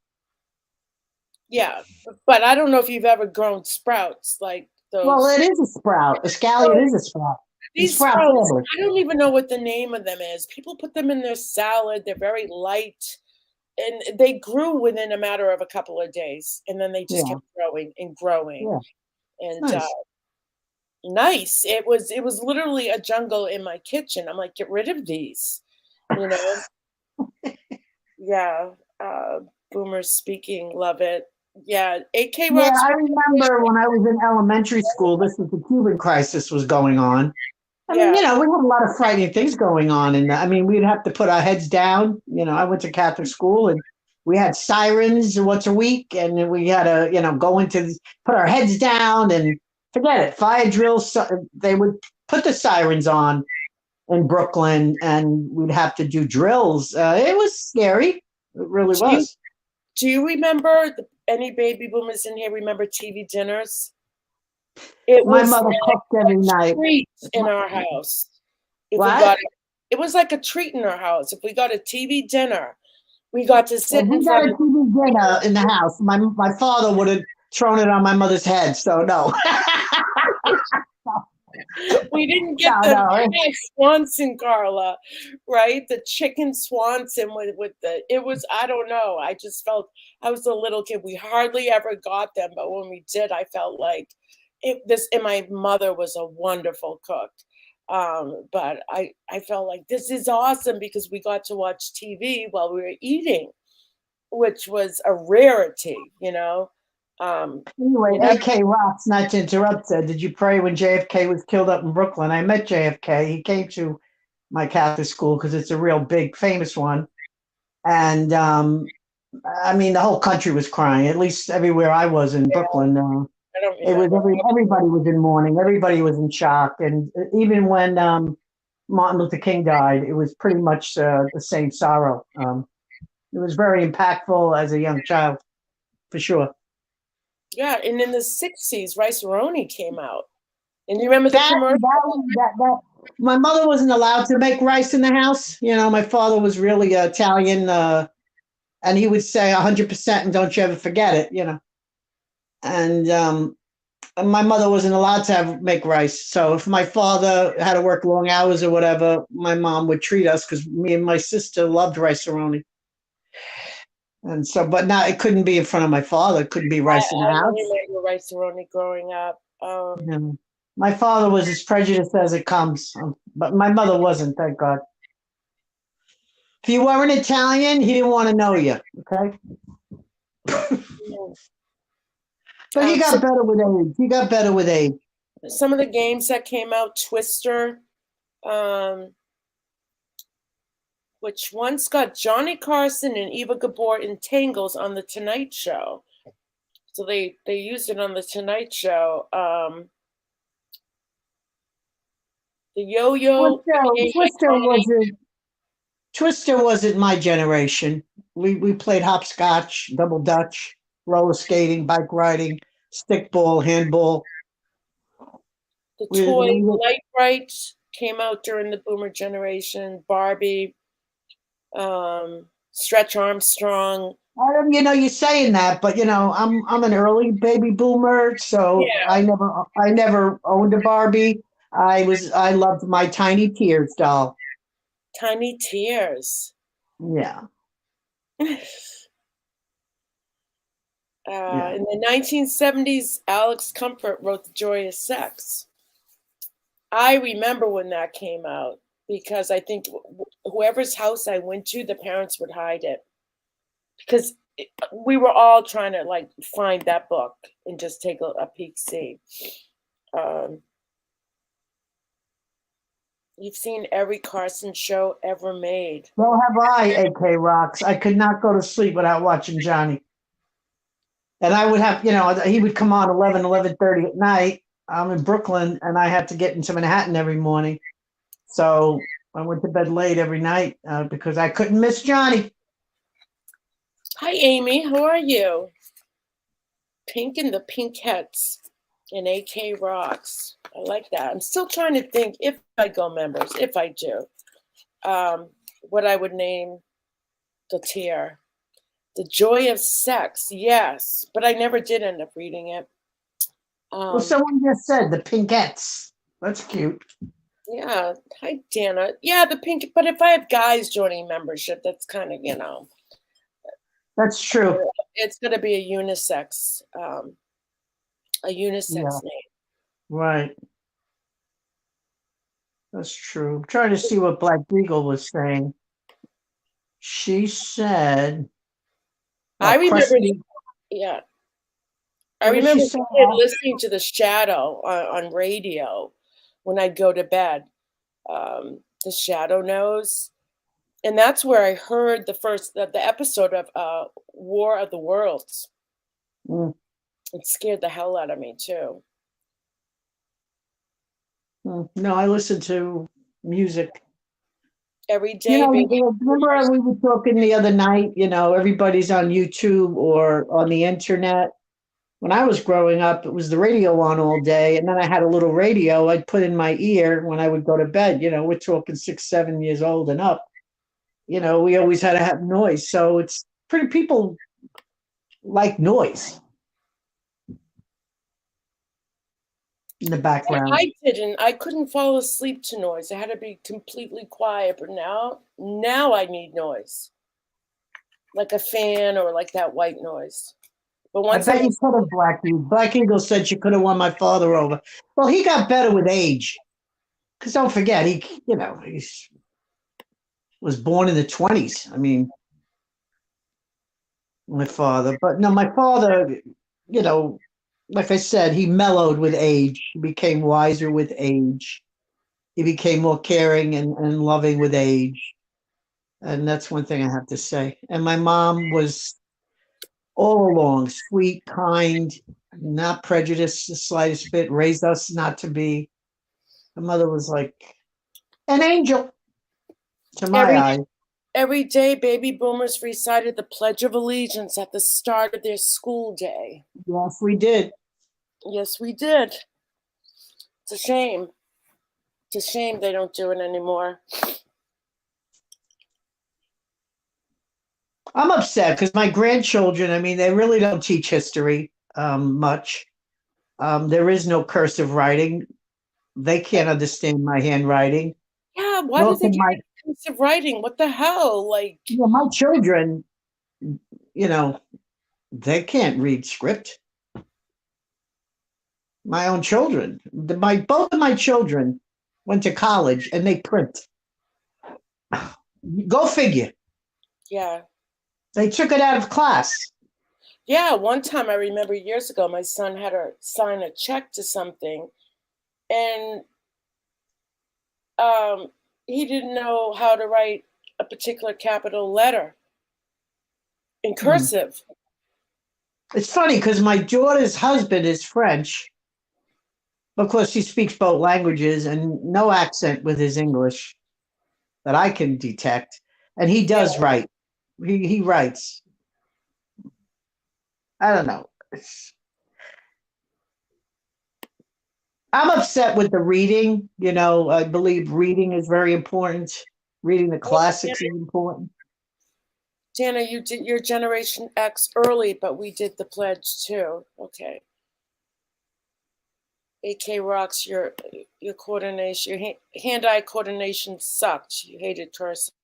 Yeah, but I don't know if you've ever grown sprouts like Well, those. it is a sprout. A So scallion is a sprout. The these sprout sprouts, family. I don't even know what the name of them is. People put them in their salad. They're very light, and they grew within a matter of a couple of days, and then they just Yeah, kept growing and growing. yeah. It's And nice. nice. It was literally a jungle in my kitchen. I'm like, get rid of these, you know? Yeah. Uh, Boomers speaking, love it. Yeah. AK Yeah, Rocks. I remember when I was in elementary school, this was the Cuban crisis was going on. I mean, Yeah. we had a lot of frightening things going on, and I mean, we'd have to put our heads down. I went to Catholic school, and we had sirens once a week, and then we had to, go put our heads down and forget it. Fire drills. They would put the sirens on in Brooklyn, and we'd have to do drills. It was scary. It really Do you was. do you remember any baby boomers in here remember TV dinners? It My was mother like cooked every a night. treat in our house. If we What? got it was like a treat in our house. If we got a TV dinner, we got to If sit we in got front a of TV dinner in the house, my father would have thrown it on my mother's head. So no, we didn't no, get the no. Swanson, Carla, right? The chicken Swanson with the it was I don't know. I just felt I was a little kid. We hardly ever got them, but when we did, I felt like and my mother was a wonderful cook. But I felt like this is awesome because we got to watch TV while we were eating, which was a rarity. Anyway, You never AK Rocks, not to interrupt, said, did you pray when JFK was killed up in Brooklyn? I met JFK. He came to my Catholic school because it's a real big, famous one. And I mean, the whole country was crying, at least everywhere I was in Brooklyn. I don't It was remember. everybody was in mourning, everybody was in shock. And even when Martin Luther King died, it was pretty much the same sorrow. It was very impactful as a young child, for sure. Yeah, and in the 60s, Rice Aroni came out. And you remember the That commercial? that my mother wasn't allowed to make rice in the house. My father was really Italian, and he would say 100% and don't you ever forget it. And my mother wasn't allowed to make rice. So if my father had to work long hours or whatever, my mom would treat us because me and my sister loved rice aroni. And so, but now it couldn't be in front of my father. It couldn't be rice in the I don't house. remember Rice Aroni growing up. My father was as prejudiced as it comes, but my mother wasn't, thank God. If you weren't Italian, he didn't want to know you, okay? But he So got better with age. He got better with age. some of the games that came out, Twister, which once got Johnny Carson and Eva Gabor in tangles on the Tonight Show. So they used it on the Tonight Show. The yo-yo. Twister wasn't my generation. We played hopscotch, double dutch, roller skating, bike riding, stickball, handball. The We, toy we, Light Bright came out during the Boomer generation. Barbie, Stretch Armstrong. you're saying that, but I'm an early baby boomer, so Yeah, I never owned a Barbie. I loved my Tiny Tears doll. Tiny Tears. Yeah, yeah. In the 1970s, Alex Comfort wrote The Joyous Sex. I remember when that came out because I think whoever's house I went to, the parents would hide it because we were all trying to like find that book and just take a peek, see. You've seen every Carson show ever made. Well, have I, AK Rocks. I could not go to sleep without watching Johnny. And I would have, he would come on 11:30 at night. I'm in Brooklyn and I had to get into Manhattan every morning. So I went to bed late every night because I couldn't miss Johnny. Hi, Amy. How are you? Pink and the Pinkettes and AK Rocks. I like that. I'm still trying to think if I go members, if I do, what I would name the tier. The Joy of Sex, yes, but I never did end up reading it. Well, someone just said the Pinkettes. That's cute. Yeah. Hi, Dana. Yeah, the pink. But if I have guys joining membership, that's kind of, That's true. it's going to be a unisex Yeah, name. right. That's true. I'm trying to see what Black Beagle was saying. She said, I remember, Crusty. yeah. I What did remember she as say? a kid listening to The Shadow on radio when I'd go to bed. The Shadow Knows. And that's where I heard the episode of War of the Worlds. Mm, It scared the hell out of me too. No, I listen to music. Every day, baby. Remember we were talking the other night, everybody's on YouTube or on the internet. When I was growing up, it was the radio on all day. And then I had a little radio I'd put in my ear when I would go to bed. We're talking 6, 7 years old and up. We always had to have noise. So it's pretty, people like noise in the background. I didn't. I couldn't fall asleep to noise. I had to be completely quiet. But now I need noise, like a fan or like that white noise. But I once bet you could have Black Eagle. Black Eagle said she could have won my father over. Well, he got better with age. Because don't forget, he was born in the 20s. I mean, my father. But no, my father, like I said, he mellowed with age. He became wiser with age. He became more caring and loving with age. And that's one thing I have to say. And my mom was all along sweet, kind, not prejudiced the slightest bit, raised us not to be. My mother was like an angel to my eyes. every day, baby boomers recited the Pledge of Allegiance at the start of their school day. Yes, we did. Yes, we did. It's a shame. It's a shame they don't do it anymore. I'm upset because my grandchildren, I mean, they really don't teach history much. There is no cursive writing. They can't understand my handwriting. Yeah, why Nor do they can my, get cursive writing? What the hell? Like, my children, they can't read script. My own children, both of my children went to college and they print. Go figure. yeah. They took it out of class. Yeah, one time I remember years ago, my son had her sign a check to something, and he didn't know how to write a particular capital letter in cursive. It's funny because my daughter's husband is French. Of course, he speaks both languages and no accent with his English that I can detect. And he does write. He writes. I don't know. I'm upset with the reading. I believe reading is very important. Reading the classics is important. Dana, you did your Generation X early, but we did the pledge too. Okay. AK Rocks, your coordination, your hand-eye coordination sucked. You hated cursive.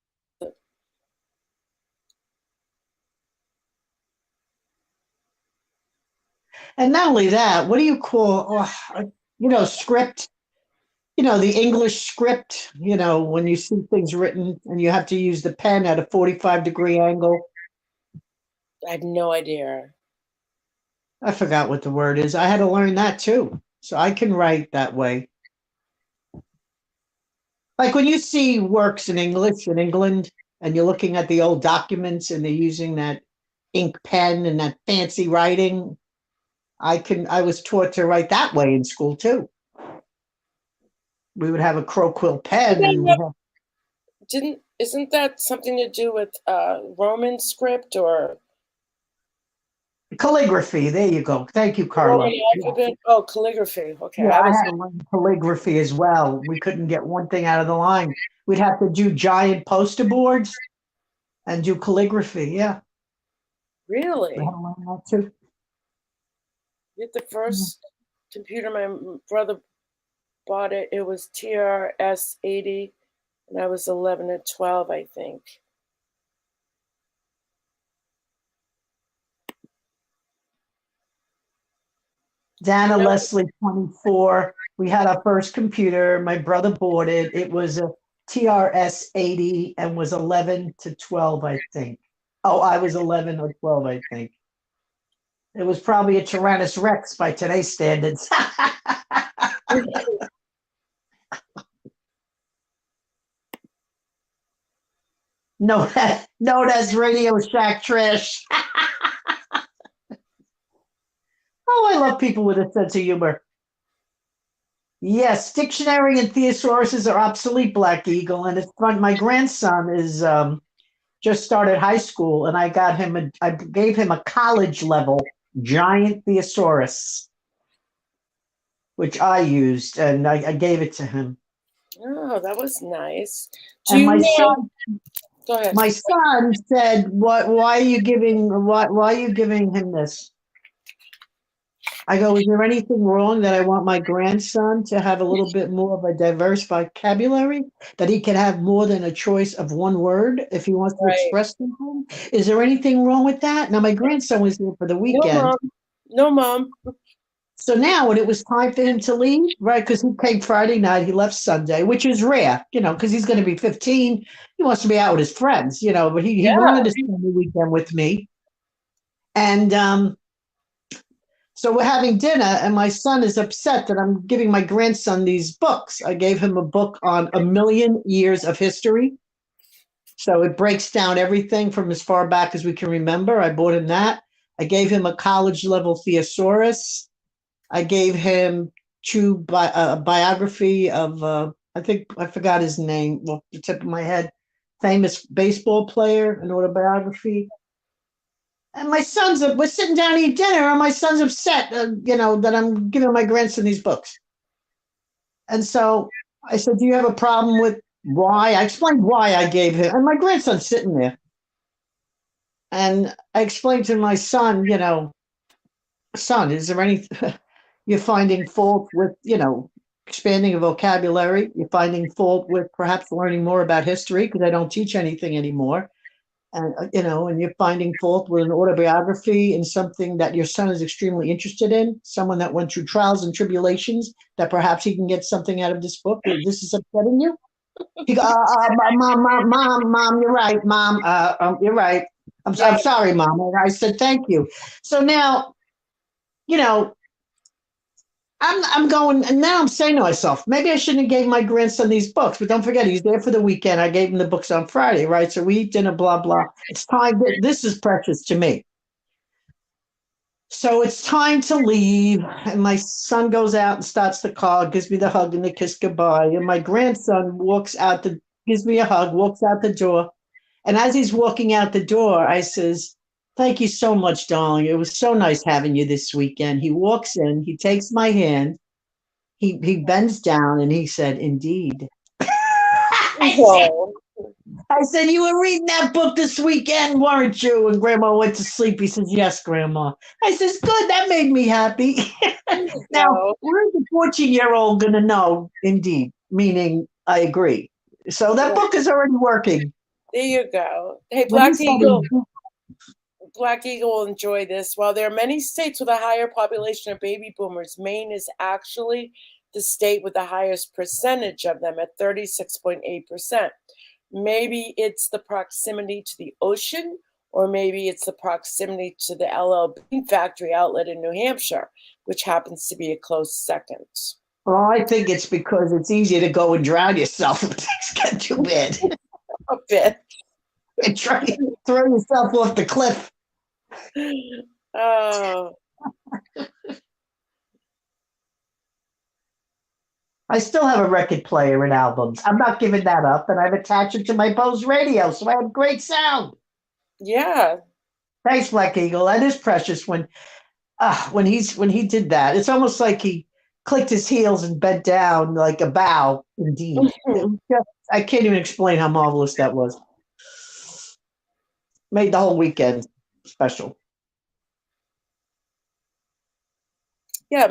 And not only that, what do you call, script? The English script, when you see things written and you have to use the pen at a 45-degree angle. I had no idea. I forgot what the word is. I had to learn that too. So I can write that way. Like when you see works in English in England and you're looking at the old documents and they're using that ink pen and that fancy writing, I was taught to write that way in school too. We would have a crow quill pen and we have Isn't that something to do with Roman script or calligraphy. There you go. Thank you, Carla. Roman alphabet? Oh, calligraphy. Okay, Yeah, I I was. had to learn calligraphy as well. We couldn't get one thing out of the line. We'd have to do giant poster boards and do calligraphy. Yeah, we had Really? to learn that too. Get the first computer my brother bought it. It was TRS 80, and I was 11 or 12, I think. Dana No. Leslie, 24. We had our first computer. My brother bought it. It was a TRS 80 and was 11 to 12, I think. Oh, I was 11 or 12, I think. It was probably a Tyrannus Rex by today's standards. known as Radio Shack Trash. Oh, I love people with a sense of humor. Yes, dictionary and thesauruses are obsolete, Black Eagle, and it's fun. My grandson is just started high school, and I gave him a college level giant thesaurus, which I used, and I gave it to him. Oh, that was nice. And my son, Go ahead. my son said, "What? Why are you giving? Why are you giving him this?" I go, "Is there anything wrong that I want my grandson to have a little bit more of a diverse vocabulary, that he can have more than a choice of one word if he wants to Right. express something? Is there anything wrong with that?" Now, my grandson was here for the No, weekend. Mom. No, Mom. So now when it was time for him to leave, right, because he came Friday night, he left Sunday, which is rare, because he's going to be 15. He wants to be out with his friends, but he Yeah. wanted to spend the weekend with me. And so we're having dinner, and my son is upset that I'm giving my grandson these books. I gave him a book on 1,000,000 years of history. So it breaks down everything from as far back as we can remember. I bought him that. I gave him a college level thesaurus. I gave him a biography of, I think, I forgot his name, off the tip of my head, famous baseball player, an autobiography. And we're sitting down to eat dinner, and my son's upset, that I'm giving my grandson these books. And so I said, "Do you have a problem with why?" I explained why I gave him, and my grandson's sitting there. And I explained to my son, "Son, is there any, you're finding fault with, expanding a vocabulary? You're finding fault with perhaps learning more about history, because I don't teach anything anymore. And, and you're finding fault with an autobiography and something that your son is extremely interested in, someone that went through trials and tribulations, that perhaps he can get something out of this book. This is upsetting you?" He goes, Mom, you're right, Mom, you're right. I'm sorry, Mom." And I said, "Thank you." So now, I'm going, and now I'm saying to myself, maybe I shouldn't have gave my grandson these books, but don't forget, he's there for the weekend. I gave him the books on Friday, right? So we eat dinner, blah, blah. It's time. This is precious to me. So it's time to leave, and my son goes out and starts the car, gives me the hug and the kiss goodbye, and my grandson gives me a hug, walks out the door, and as he's walking out the door, I says, "Thank you so much, darling. It was so nice having you this weekend." He walks in, he takes my hand, he bends down, and he said, "Indeed." Oh. I said, "You were reading that book this weekend, weren't you?" And Grandma went to sleep. He says, "Yes, Grandma." I says, "Good, that made me happy." Now, No. where's the 14-year-old going to know, indeed, meaning I agree. So that book is already working. There you go. Hey, When he Black said Eagle. indeed, Black Eagle will enjoy this. While there are many states with a higher population of baby boomers, Maine is actually the state with the highest percentage of them at 36.8%. Maybe it's the proximity to the ocean, or maybe it's the proximity to the LL Bean factory outlet in New Hampshire, which happens to be a close second. Well, I think it's because it's easier to go and drown yourself when things get too bad. A bit. And try to throw yourself off the cliff. Oh. I still have a record player and albums. I'm not giving that up, and I've attached it to my Bose radio, so I have great sound. Yeah. Thanks, Black Eagle. That is precious when he did that. It's almost like he clicked his heels and bent down like a bow. Indeed, I can't even explain how marvelous that was. Made the whole weekend special. Yeah,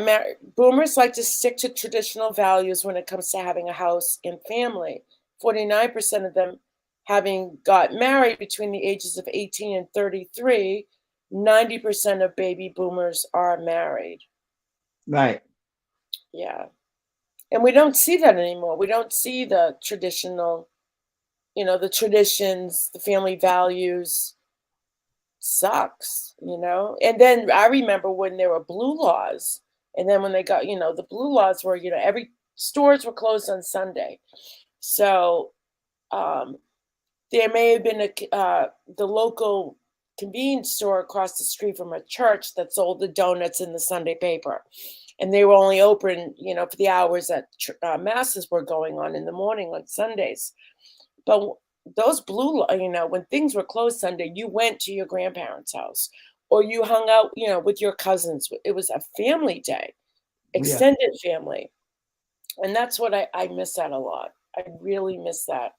boomers like to stick to traditional values when it comes to having a house and family. 49% of them having got married between the ages of 18 and 33. 90% of baby boomers are married. Right. Yeah. And we don't see that anymore. We don't see the traditional, the traditions, the family values. Sucks. And then I remember when there were blue laws, and then when they got, the blue laws were, every stores were closed on Sunday. So there may have been the local convenience store across the street from a church that sold the donuts in the Sunday paper, and they were only open, for the hours that masses were going on in the morning on Sundays. But those when things were closed Sunday, you went to your grandparents' house or you hung out, with your cousins. It was a family day, Yeah. extended family. And that's what I miss that a lot. I really miss that.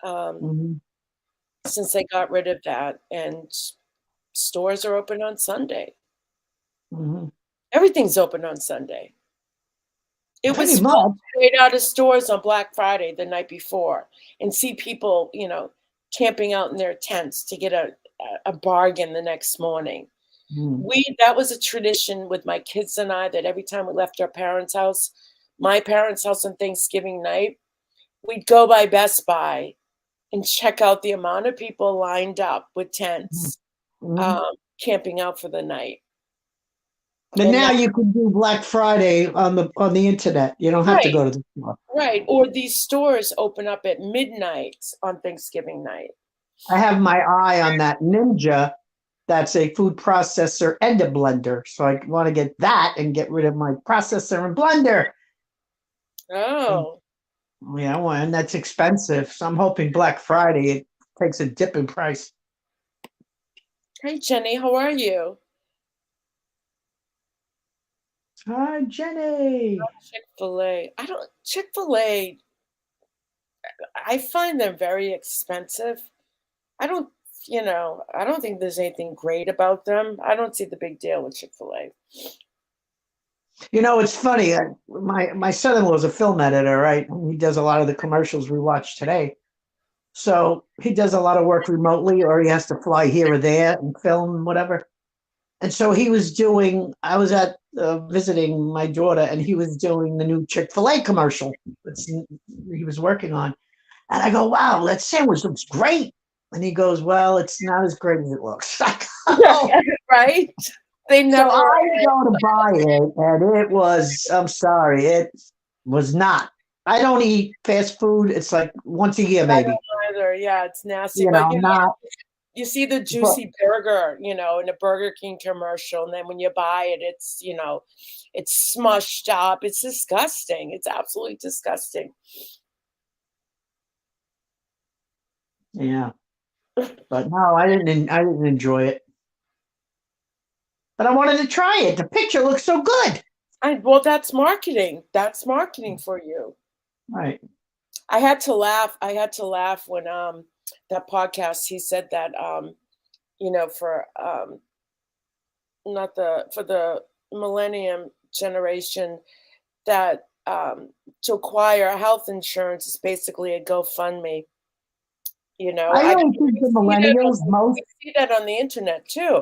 Mhm. Since they got rid of that and stores are open on Sunday. Mhm. Everything's open on Sunday. It was Pretty fun much. to wait out of stores on Black Friday the night before and see people, camping out in their tents to get a bargain the next morning. Mhm. That was a tradition with my kids and I, that every time we left our parents' house, my parents' house on Thanksgiving night, we'd go by Best Buy and check out the amount of people lined up with tents, Mhm. camping out for the night. But And now that, you can do Black Friday on the internet. You don't have to right, go to the store. right. Or these stores open up at midnight on Thanksgiving night. I have my eye on that Ninja. That's a food processor and a blender. So I want to get that and get rid of my processor and blender. Oh, Yeah, well, and that's expensive. So I'm hoping Black Friday it takes a dip in price. hey Jenny, how are you? Hi, Jenny. Chick-fil-A. Chick-fil-A, I find them very expensive. I don't, I don't think there's anything great about them. I don't see the big deal with Chick-fil-A. You know, it's funny. My son-in-law is a film editor, right? He does a lot of the commercials we watch today. So he does a lot of work remotely, or he has to fly here or there and film whatever. And so he was doing. I was at visiting my daughter, and he was doing the new Chick-fil-A commercial. He was working on, and I go, "Wow, that sandwich looks great." And he goes, "Well, it's not as great as it looks." I go, Right? They so never. I go to buy it, and it was. I'm sorry, it was not. I don't eat fast food. It's like once a year, I maybe. don't either. Yeah, it's nasty. You But know, not. you see the But juicy burger, in a Burger King commercial, and then when you buy it, it's smushed up. It's disgusting. It's absolutely disgusting. yeah, but no, I didn't. I didn't enjoy it. But I wanted to try it. The picture looks so good. Well, that's marketing. That's marketing for you. Right. I had to laugh. I had to laugh when that podcast he said that for not the for the millennium generation that to acquire health insurance is basically a GoFundMe. I I really think the millennials, most, we see that on the internet too, yeah,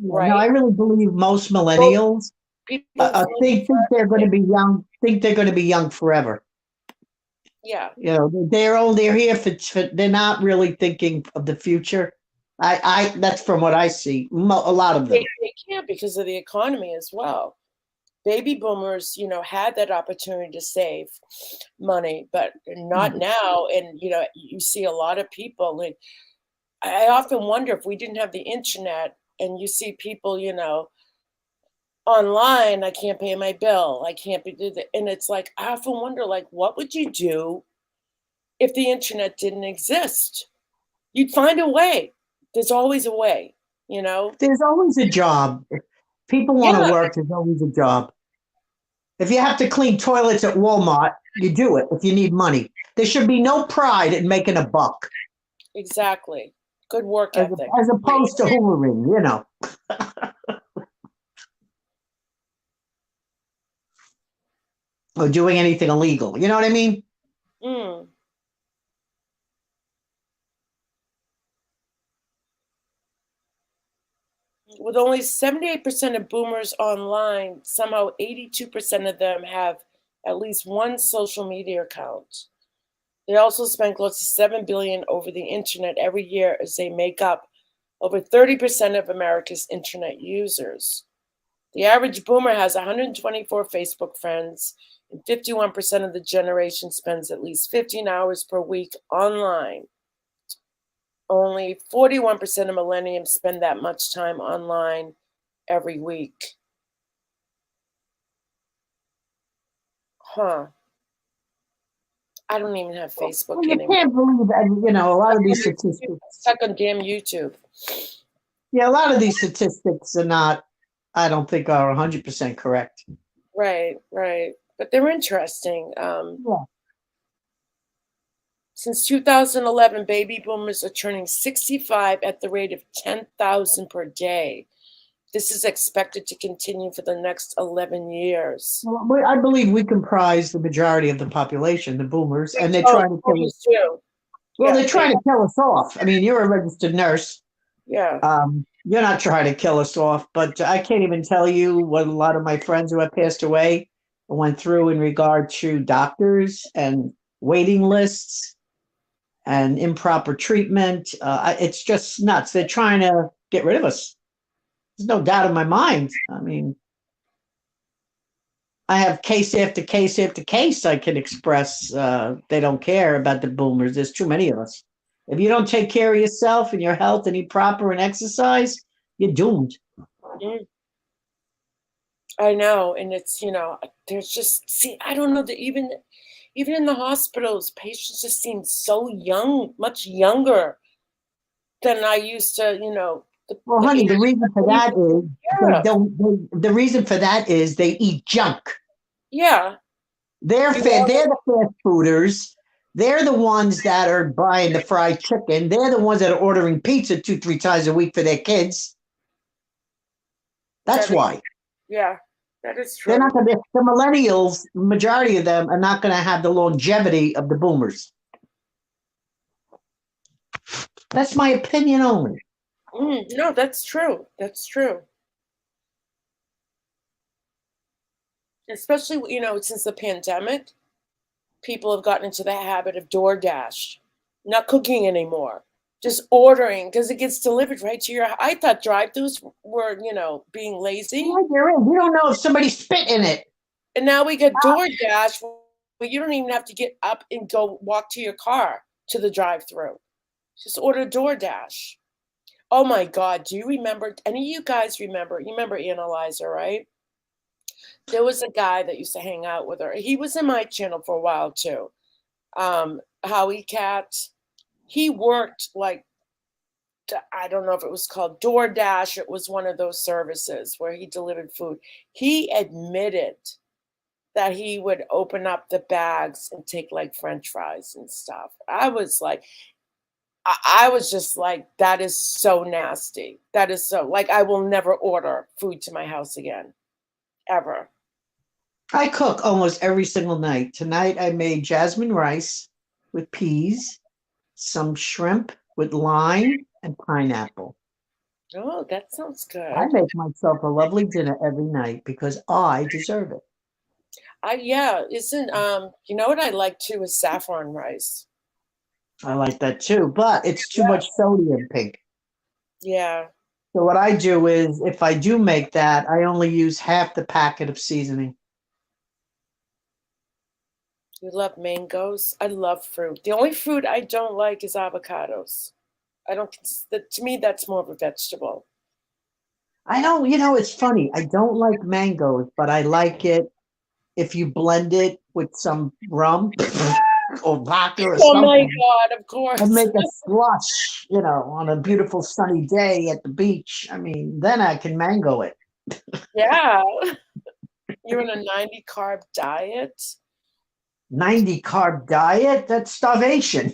no, right? I really believe most Both millennials people think they're going to be young, think they're going to be young forever. yeah. You know, they're here they're not really thinking of the future. That's from what I see. A lot of them. They can't because of the economy as well. Baby boomers, had that opportunity to save money, but not Hmm. now. And you see a lot of people. Like I often wonder if we didn't have the internet, and you see people, online, I can't pay my bill. I can't be do that. And it's like, I often wonder, like, what would you do if the internet didn't exist? You'd find a way. There's always a way, you know? There's always a job. If people want to Yeah, work, there's always a job. If you have to clean toilets at Walmart, you do it if you need money. There should be no pride in making a buck exactly. Good work as, ethic. as opposed to hoovering, you know. Or doing anything illegal. You know what I mean? Mm. With only 78% of boomers online, somehow 82% of them have at least one social media account. They also spend close to 7 billion over the internet every year as they make up over 30% of America's internet users. The average boomer has 124 Facebook friends, and 51% of the generation spends at least 15 hours per week online. Only 41% of millennials spend that much time online every week. Huh. I don't even have Facebook Well, you anymore. can't believe that, you know, a lot of these statistics. Stuck on damn YouTube. Yeah, a lot of these statistics are not, I don't think, are 100% correct. Right, right. But they're interesting. Yeah. Since 2011, baby boomers are turning 65 at the rate of 10,000 per day. This is expected to continue for the next 11 years. Well, I believe we comprise the majority of the population, the boomers, and they're Oh, trying to kill us. boomers too. Well, Yeah, they're trying to kill us off. I mean, you're a registered nurse. yeah. You're not trying to kill us off, but I can't even tell you what a lot of my friends who have passed away went through in regard to doctors and waiting lists and improper treatment. It's just nuts. They're trying to get rid of us. There's no doubt in my mind. I mean, I have case after case after case I can express. They don't care about the boomers. There's too many of us. If you don't take care of yourself and your health and eat proper and exercise, you're doomed. Mm, I know. And it's, there's just, see, I don't know that even in the hospitals, patients just seem so young, much younger than I used to, Well, the honey, age. the reason for that is they Yeah. don't. The reason for that is they eat junk. Yeah. They're fed. They're the fast fooders. They're the ones that are buying the fried chicken. They're the ones that are ordering pizza 2, 3 times a week for their kids. That's That is, why. yeah, that is They're true. not going to. The millennials, majority of them, are not going to have the longevity of the boomers. That's my opinion only. No, that's true. That's true. Especially, since the pandemic, people have gotten into the habit of DoorDash, not cooking anymore, just ordering because it gets delivered right to your. I thought drive-throughs were, being lazy, Yeah, you're in. You don't know if somebody spit in it. and now we got DoorDash, but you don't even have to get up and go walk to your car to the drive-through. Just order DoorDash. Oh my God, do you remember? Any of you guys remember? You remember Analyzer, right? There was a guy that used to hang out with her. He was in my channel for a while too. Howie Cat. He worked like, I don't know if it was called DoorDash. It was one of those services where he delivered food. He admitted that he would open up the bags and take like French fries and stuff. I was like, I was just like, that is so nasty. That is so, like, I will never order food to my house again, ever. I cook almost every single night. Tonight I made jasmine rice with peas, some shrimp with lime and pineapple. Oh, that sounds I good. make myself a lovely dinner every night because I deserve it. Yeah, isn't you know what I like too is saffron rice. I like that too, but it's too much sodium, Pink. Yeah. So what I do is if I do make that, I only use half the packet of seasoning. You love mangoes? I love fruit. The only fruit I don't like is avocados. I don't, to me, that's more of a vegetable. I don't, it's funny. I don't like mangoes, but I like it if you blend it with some rum or vodka or Oh my something God, of and course. make a slush, on a beautiful sunny day at the beach. I mean, then I can mango it. Yeah. You're on a 90 carb diet, 90 carb diet? That's starvation.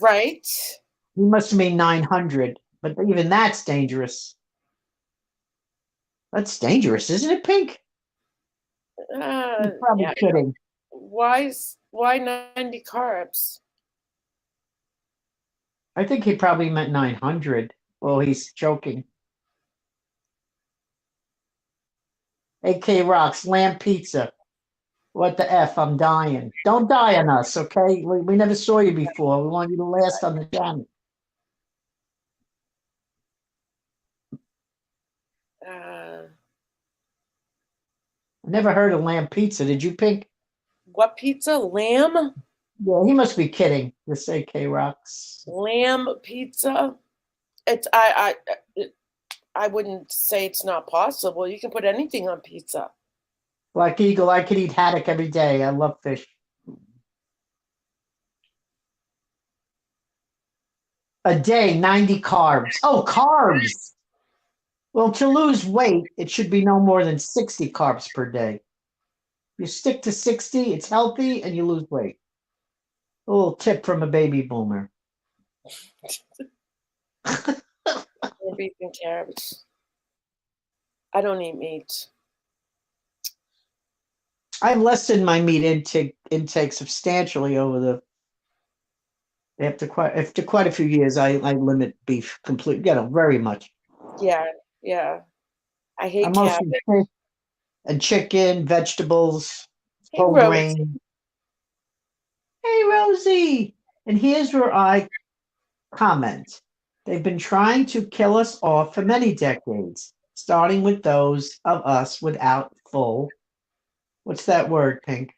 right? You must mean 900, but even that's dangerous. That's dangerous, isn't it, Pink? You're probably Yeah. kidding. Why 90 carbs? I think he probably meant 900. Well, he's joking. AK Rocks, lamb pizza. What the F? I'm dying. Don't die on us, okay? We never saw you before. We want you to last on the channel. Uh, I never heard of lamb pizza. Did you, Pink? what pizza? Lamb? Yeah, he must be kidding. This AK Rocks. Lamb pizza? It's I wouldn't say it's not possible. You can put anything on pizza. Black Eagle, I could eat haddock every day. I love fish. A day, 90 carbs. Oh, carbs. Well, to lose weight, it should be no more than 60 carbs per day. You stick to 60, it's healthy, and you lose weight. A little tip from a baby boomer. Beef and carrots. I don't eat meat. I've lessened my meat intake substantially after quite a few years. I limit beef completely, very much. Yeah, yeah. I hate I'm mostly cabbage. fish and chicken, vegetables, Hey, whole Rose. grain. Hey, Rosie. And here's where I comment. They've been trying to kill us off for many decades, starting with those of us without full. What's that word, Pink?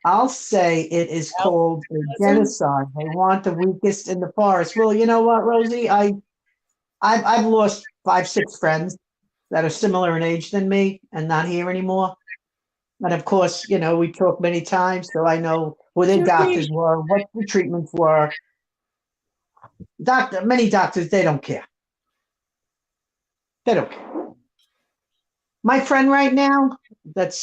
I'll say it is called a genocide. They want the weakest in the forest. Well, you know what, Rosie? I've lost 5, 6 friends that are similar in age than me and not here anymore. And of course, we talked many times, so I know who their doctors were, what the treatments were. Many doctors, they don't care. They don't care. My friend right now, that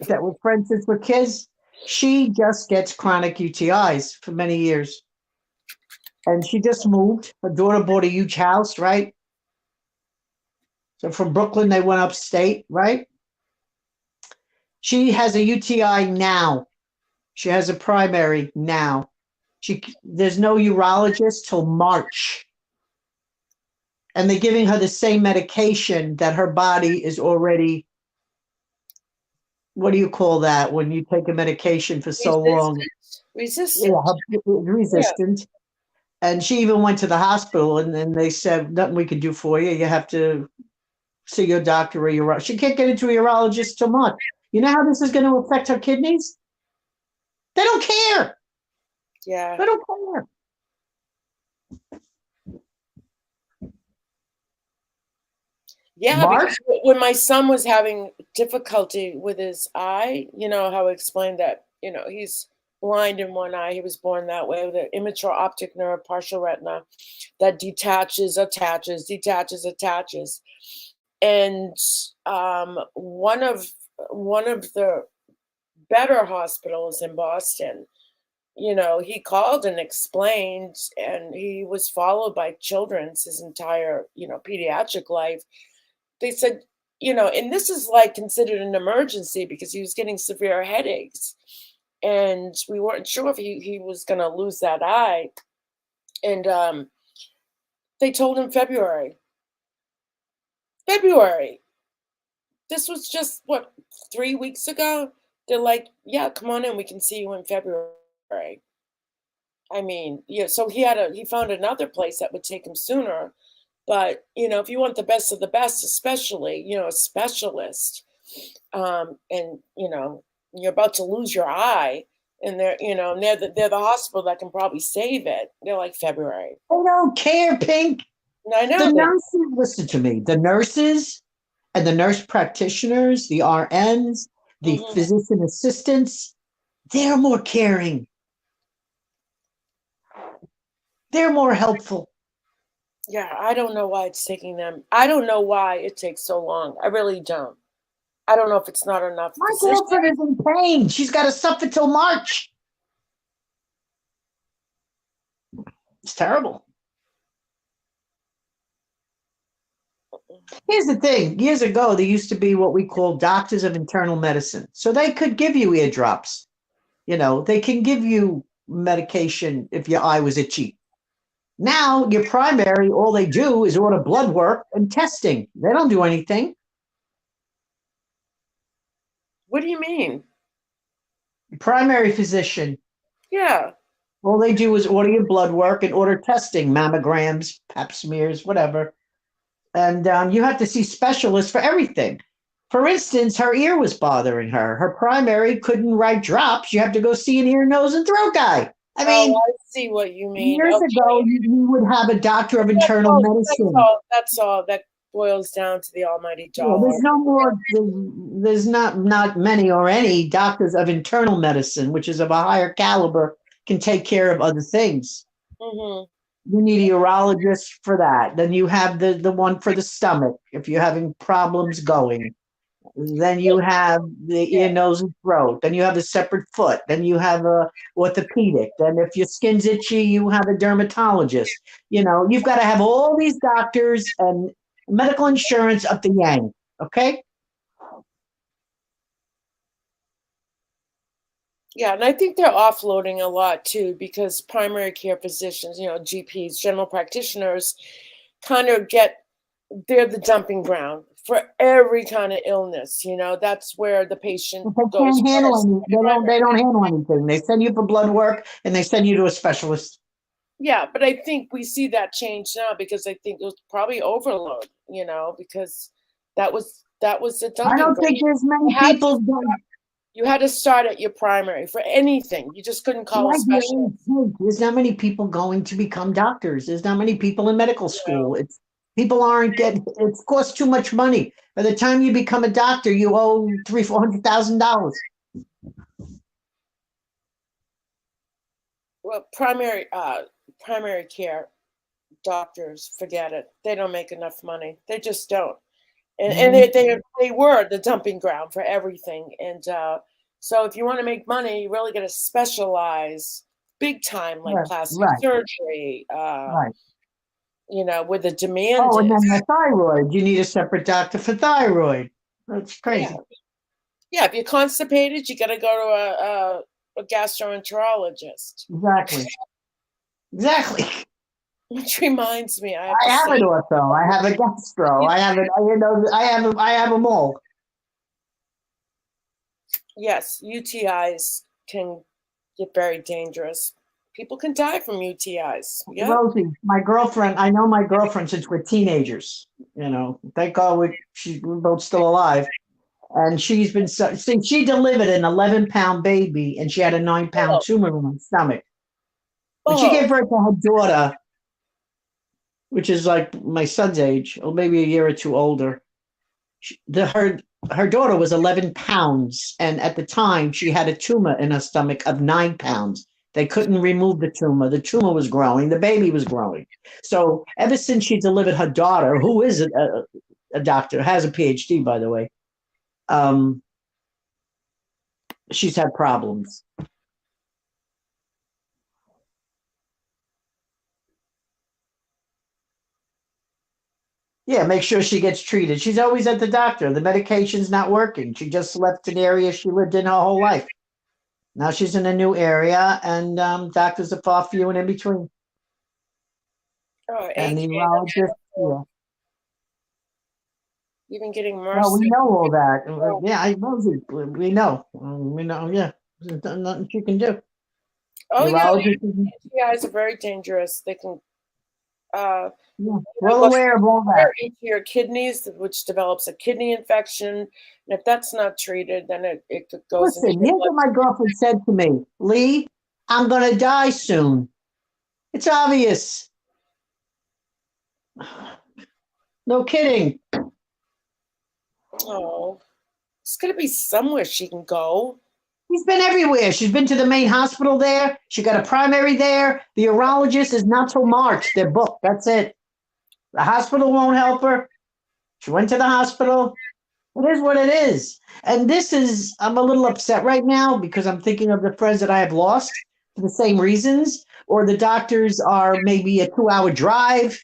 was friends since we're kids, she just gets chronic UTIs for many years. And she just moved. Her daughter bought a huge house, right? So from Brooklyn, they went upstate, right? She has a UTI now. She has a primary now. There's no urologist till March. And they're giving her the same medication that her body is already, what do you call that when you take a medication for so long? Resistant. Yeah, resistant. And she even went to the hospital and then they said, nothing we can do for you. You have to see your doctor or urologist. She can't get into a urologist till March. You know how this is going to affect her kidneys? They don't care. Yeah. They don't care. Yeah, March? because when my son was having difficulty with his eye, how I explained that, he's blind in one eye. He was born that way with an immature optic nerve, partial retina that detaches, attaches, detaches, attaches. And one of the better hospitals in Boston, he called and explained, and he was followed by children's his entire, pediatric life. They said, and this is like considered an emergency because he was getting severe headaches. And we weren't sure if he was going to lose that eye. And they told him February. This was just, 3 weeks ago? They're like, yeah, come on in. We can see you in February. I mean, yeah, so he found another place that would take him sooner. But, if you want the best of the best, especially, a specialist, and, you're about to lose your eye, and they're the hospital that can probably save it. They're like February. They don't care, Pink. And I know The they, nurses, listen to me. The nurses and the nurse practitioners, the RNs, the mhm. physician assistants, they're more caring. They're more helpful. Yeah, I don't know why it's taking them. I don't know why it takes so long. I really don't. I don't know if it's not enough My physicians. girlfriend is in pain. She's got to suffer till March. It's terrible. Here's the thing. Years ago, there used to be what we call doctors of internal medicine. So they could give you eardrops. They can give you medication if your eye was itchy. Now, your primary, all they do is order blood work and testing. They don't do anything. What do you mean? Primary physician, Yeah. all they do is order your blood work and order testing, mammograms, pap smears, whatever. And you have to see specialists for everything. For instance, her ear was bothering her. Her primary couldn't write drops. You have to go see an ear, nose, and throat guy. I mean, I see what you mean. years Okay. ago, you would have a doctor of That's internal all, medicine. that's all. That boils down to the almighty Yeah, dollar. there's no more. There's not many or any doctors of internal medicine, which is of a higher caliber, can take care of other things. Hmm. You need a urologist for that. Then you have the one for the stomach if you're having problems going. Then you have the ear, nose, and throat. Then you have a separate foot. Then you have a orthopedic. Then if your skin's itchy, you have a dermatologist. You've got to have all these doctors and medical insurance up the yang. Okay? Yeah, and I think they're offloading a lot too because primary care physicians, GPs, general practitioners, kind of they're the dumping ground for every kind of illness. That's where the patient But they goes can't handle first. any. They don't handle anything. They send you for blood work and they send you to a specialist. Yeah, but I think we see that change now because I think it was probably overload, because that was the I dumping don't ground. think there's many You had to people. You had to start at your primary for anything. You just couldn't call a specialist. There's not many people going to become doctors. There's not many people in medical school. It's people aren't getting. It costs too much money. By the time you become a doctor, you owe $300,000-$400,000. Well, primary care doctors, forget it. They don't make enough money. They just don't. And they were the dumping ground for everything. And so if you want to make money, you really got to specialize big time, like plastic Right, surgery. right. Where the demand Oh, and is. then the thyroid. You need a separate doctor for thyroid. That's crazy. Yeah, if you're constipated, you got to go to a gastroenterologist. Exactly. Which reminds me, I have an ortho. I have a gastro. I have I have them all. Yes, UTIs can get very dangerous. People can die from UTIs. Yeah. Rosie, my girlfriend. I know my girlfriend since we're teenagers. Thank God we're both still alive. And she's been since she delivered an 11-pound baby, and she had a 9-pound tumor in her stomach. When she gave birth to her daughter, which is like my son's age, or maybe a year or two older, her daughter was 11 pounds, and at the time she had a tumor in her stomach of 9 pounds. They couldn't remove the tumor. The tumor was growing. The baby was growing. So ever since she delivered her daughter, who is a doctor, has a PhD, by the way, she's had problems. Yeah, make sure she gets treated. She's always at the doctor. The medication's not working. She just left an area she lived in her whole life. Now she's in a new area, and doctors are far few and in between. And the urologist, yeah. Even getting Well, we MRSA. know all that. Yeah, I know. We know. We know. Yeah, there's nothing she can do. Oh Urologist yeah, UTIs are very dangerous. They can Yeah. Well aware of all that. into your kidneys, which develops a kidney infection. And if that's not treated, then it goes into Listen, your here's blood. what my girlfriend said to me. Lee, I'm going to die soon. It's obvious. No kidding. Oh, it's going to be somewhere she can go. She's been everywhere. She's been to the main hospital there. She got a primary there. The urologist is not till March. They're booked. That's it. The hospital won't help her. She went to the hospital. It is what it is. And this is, I'm a little upset right now because I'm thinking of the friends that I have lost for the same reasons, or the doctors are maybe a 2-hour drive.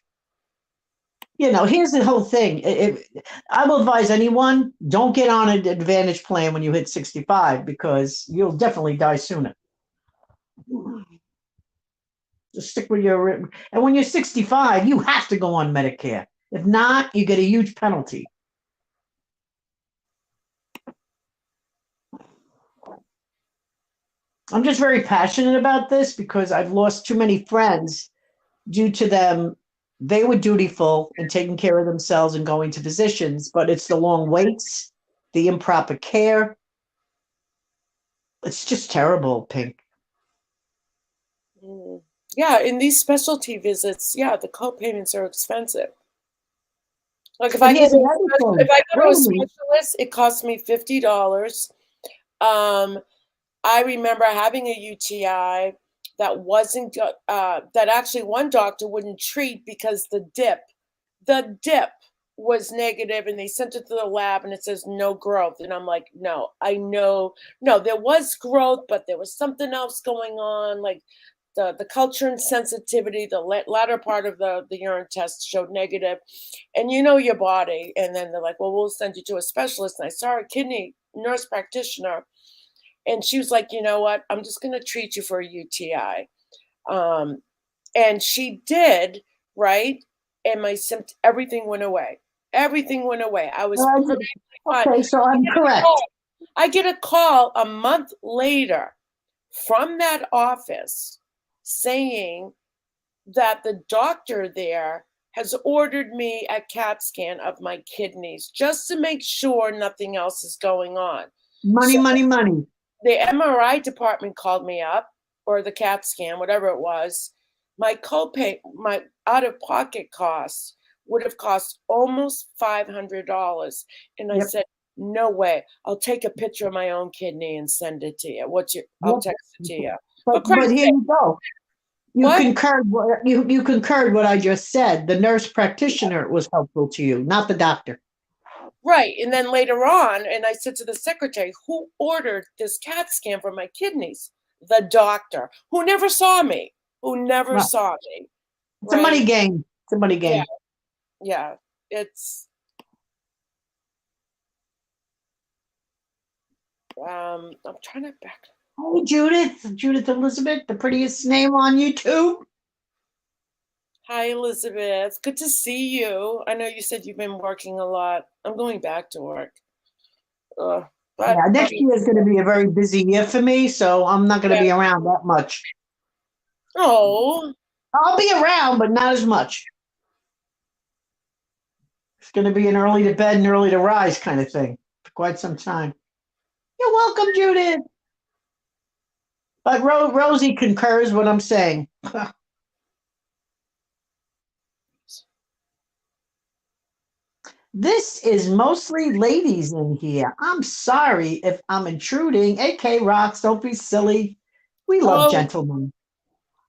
Here's the whole thing. I will advise anyone, don't get on an Advantage plan when you hit 65 because you'll definitely die sooner. Just stick with and when you're 65, you have to go on Medicare. If not, you get a huge penalty. I'm just very passionate about this because I've lost too many friends due to them. They were dutiful in taking care of themselves and going to physicians, but it's the long waits, the improper care. It's just terrible, Pink. Yeah, in these specialty visits, yeah, the co-payments are expensive. Like if But I here's go another thing. to a Wait a minute. specialist, it costs me $50. I remember having a UTI that wasn't that actually one doctor wouldn't treat because the dip was negative, and they sent it to the lab and it says no growth. And I'm like, no, I know, no, there was growth, but there was something else going on. Like the culture and sensitivity, the latter part of the urine test showed negative, and your body. And then they're like, well, we'll send you to a specialist. And I saw a kidney nurse practitioner, and she was like, you know what? I'm just going to treat you for a UTI. And she did, right? And my everything went away. Everything went away. I was perfectly fine. Okay, so I'm correct. I get a call a month later from that office saying that the doctor there has ordered me a CAT scan of my kidneys just to make sure nothing else is going on. Money. The MRI department called me up, or the CAT scan, whatever it was. My copay, my out-of-pocket costs would have cost almost $500. And I said, no way. I'll take a picture of my own kidney and send it to you. I'll text it to you. But here you go. You concurred what I just said. The nurse practitioner was helpful to you, not the doctor. Right. And then later on, and I said to the secretary, who ordered this CAT scan for my kidneys? The doctor, who never saw me, saw me. It's a money game. It's a money game. Yeah. It's I'm trying to back. Hey, Judith Elizabeth, the prettiest name on YouTube. Hi, Elizabeth. Good to see you. I know you said you've been working a lot. I'm going back to work. Next year is going to be a very busy year for me, so I'm not going to be around that much. Oh. I'll be around, but not as much. It's going to be an early to bed and early to rise kind of thing for quite some time. You're welcome, Judith. But Rosie concurs what I'm saying. This is mostly ladies in here. I'm sorry if I'm intruding. AK Rocks, don't be silly. We love gentlemen.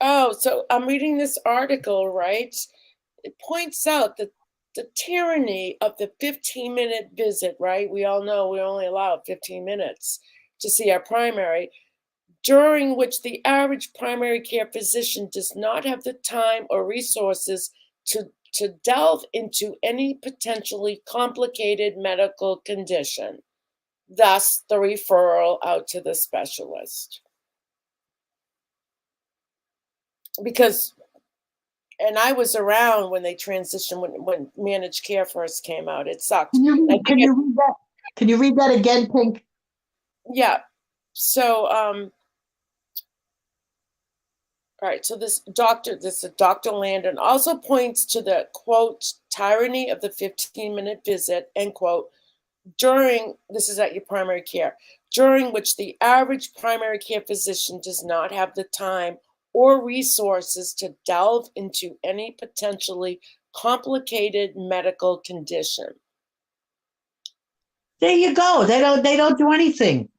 Oh, so I'm reading this article, right? It points out that the tyranny of the 15-minute visit, right? We all know we only allow 15 minutes to see our primary, during which the average primary care physician does not have the time or resources to delve into any potentially complicated medical condition, thus the referral out to the specialist. Because, and I was around when they transitioned, when managed care first came out. It sucked. Can you read that? Can you read that again, Pink? Yeah. So, All right, so this Dr. Landon also points to the quote tyranny of the 15-minute visit, end quote, this is at your primary care, during which the average primary care physician does not have the time or resources to delve into any potentially complicated medical condition. There you go. They don't do anything.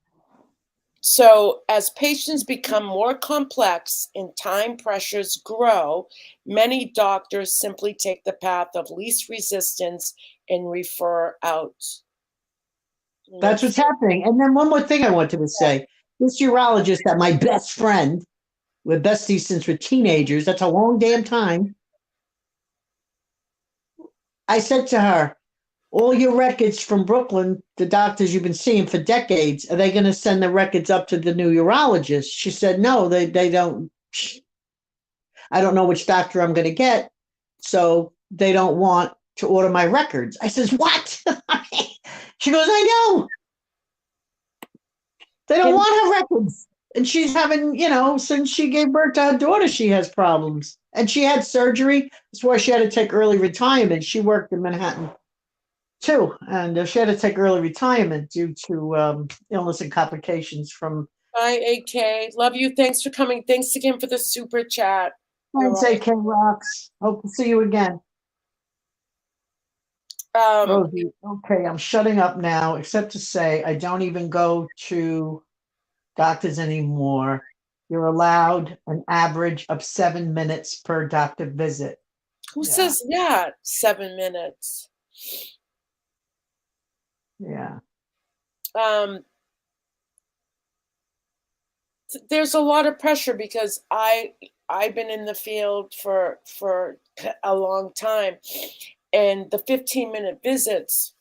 So, as patients become more complex and time pressures grow, many doctors simply take the path of least resistance and refer out. That's what's happening. And then one more thing I wanted to say. This urologist that my best friend, we're besties since we're teenagers, that's a long damn time. I said to her, all your records from Brooklyn, the doctors you've been seeing for decades, are they going to send the records up to the new urologist? She said, no, they don't. I don't know which doctor I'm going to get. So they don't want to order my records. I says, what? She goes, I know. They don't want her records. And she's having, since she gave birth to her daughter, she has problems. And she had surgery. That's why she had to take early retirement. She worked in Manhattan too. And she had to take early retirement due to illness and complications from. Bye, AK. Love you. Thanks for coming. Thanks again for the super chat. Thanks, AK Rocks. Hope to see you again. Rosie, okay, I'm shutting up now, except to say I don't even go to doctors anymore. You're allowed an average of 7 minutes per doctor visit. Who says that? 7 minutes. Yeah. There's a lot of pressure because I've been in the field for a long time, and the 15-minute visits,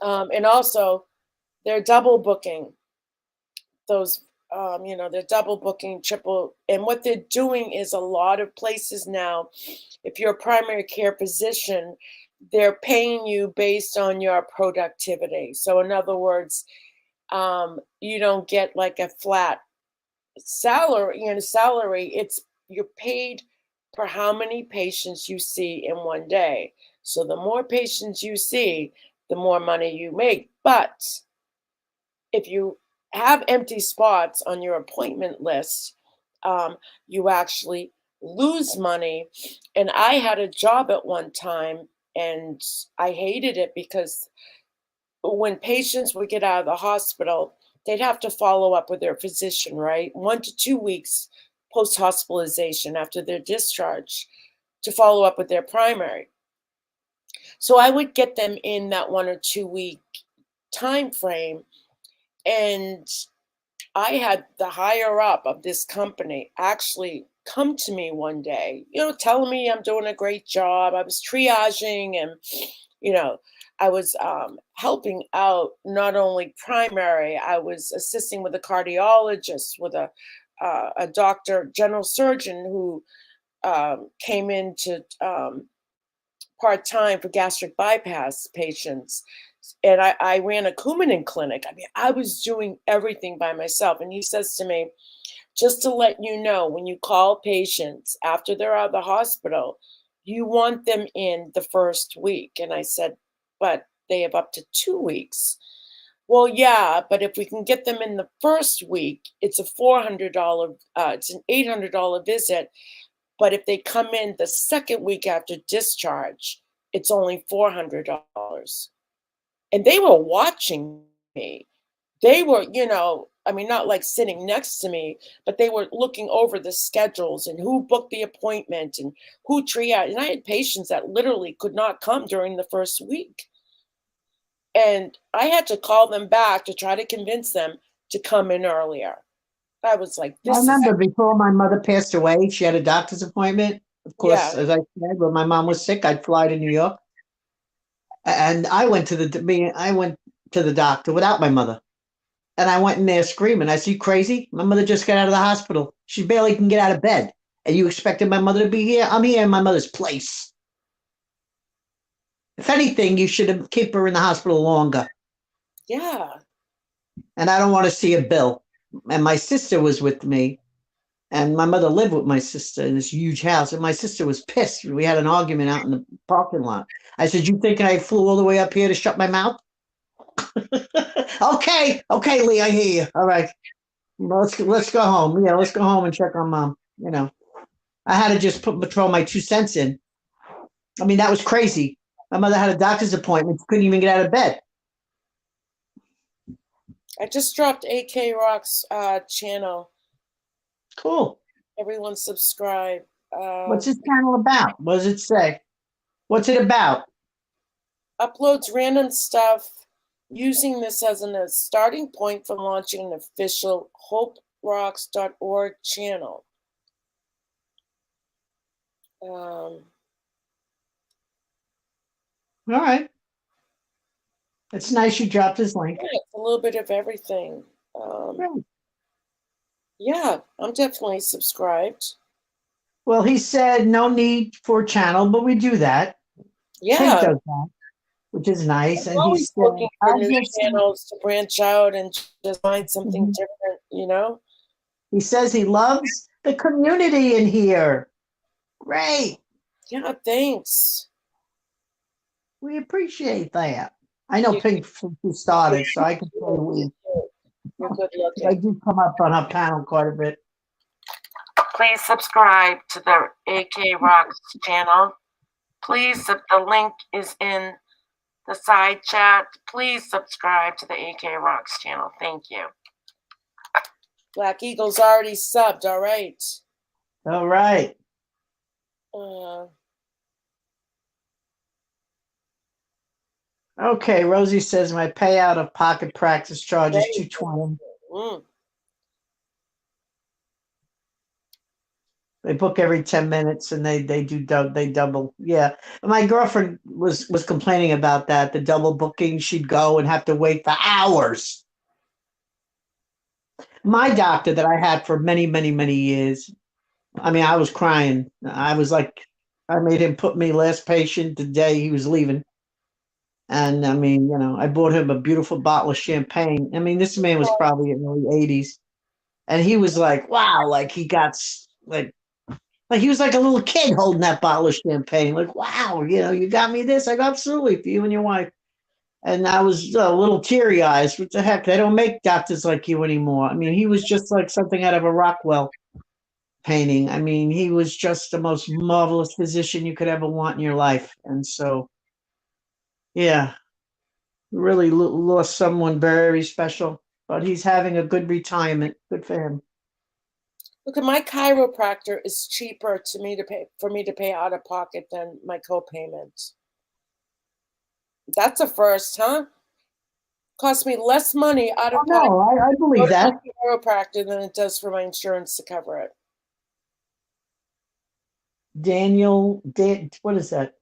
and also they're double booking those. They're double booking, triple, and what they're doing is a lot of places now, if you're a primary care physician, they're paying you based on your productivity. So in other words, you don't get like a flat salary. You're paid for how many patients you see in one day. So the more patients you see, the more money you make. But if you have empty spots on your appointment list, you actually lose money. And I had a job at one time and I hated it because when patients would get out of the hospital, they'd have to follow up with their physician, right? 1 to 2 weeks post-hospitalization after their discharge to follow up with their primary. So I would get them in that 1 or 2 week time frame, and I had the higher up of this company actually come to me one day, telling me I'm doing a great job. I was triaging and, I was helping out not only primary, I was assisting with a cardiologist, with a doctor, general surgeon who came into part-time for gastric bypass patients. And I ran a Coumadin clinic. I mean, I was doing everything by myself. And he says to me, just to let you know, when you call patients after they're out of the hospital, you want them in the first week. And I said, but they have up to 2 weeks. Well, yeah, but if we can get them in the first week, it's a $400, it's an $800 visit. But if they come in the second week after discharge, it's only $400. And they were watching me. They were, not like sitting next to me, but they were looking over the schedules and who booked the appointment and who triaged. And I had patients that literally could not come during the first week. And I had to call them back to try to convince them to come in earlier. I was like, I remember before my mother passed away, she had a doctor's appointment. Of course, as I said, when my mom was sick, I'd fly to New York. And I went to the doctor without my mother. And I went in there screaming. I said, you crazy? My mother just got out of the hospital. She barely can get out of bed. And you expected my mother to be here? I'm here in my mother's place. If anything, you should have kept her in the hospital longer. Yeah. And I don't want to see a bill. And my sister was with me. And my mother lived with my sister in this huge house, and my sister was pissed. We had an argument out in the parking lot. I said, "You think I flew all the way up here to shut my mouth?" Okay, Lee, I hear you. All right, let's go home. Yeah, let's go home and check on mom. I had to just throw my 2 cents in. I mean, that was crazy. My mother had a doctor's appointment, couldn't even get out of bed. I just dropped AK Rock's channel. Cool. Everyone subscribe. What's his channel about? What does it say? What's it about? Uploads random stuff, using this as a starting point for launching an official hoperocks.org channel. All right. It's nice you dropped his link. Yeah, it's a little bit of everything. Right. Yeah, I'm definitely subscribed. Well, he said no need for a channel, but we do that. Tank Yeah, does that, which is nice. I'm And he always said, looking for I new just, channels to branch out and just find something Mhm. different, you know? He says he loves the community in here. Great. Yeah, thanks. We appreciate that. I know You- Pink since he started, so I can say we. You're good I looking. do come up on our panel quite a bit. Please subscribe to the AK Rocks channel. Please, the link is in the side chat. Please subscribe to the AK Rocks channel. Thank you. Black Eagle's already subbed. All right. All right. Okay, Rosie says my payout of pocket practice charge is $220. They book every 10 minutes and they double. Yeah. My girlfriend was complaining about that, the double booking. She'd go and have to wait for hours. My doctor that I had for many, many, many years, I mean, I was crying. I was like, I made him put me last patient the day he was leaving. And I mean, I bought him a beautiful bottle of champagne. I mean, this man was probably in the early 80s. And he was like, wow, like he got like he was like a little kid holding that bottle of champagne. Like, wow, you got me this. I got absolutely for you and your wife. And I was a little teary eyes. What the heck? They don't make doctors like you anymore. I mean, he was just like something out of a Rockwell painting. I mean, he was just the most marvelous physician you could ever want in your life. And so, yeah, really lost someone very special. But he's having a good retirement. Good for him. Look, at my chiropractor is cheaper for me to pay out of pocket than my copayment. That's a first, huh? Costs me less money out of pocket. No, I believe that. Chiropractor than it does for my insurance to cover it. Daniel, what is that?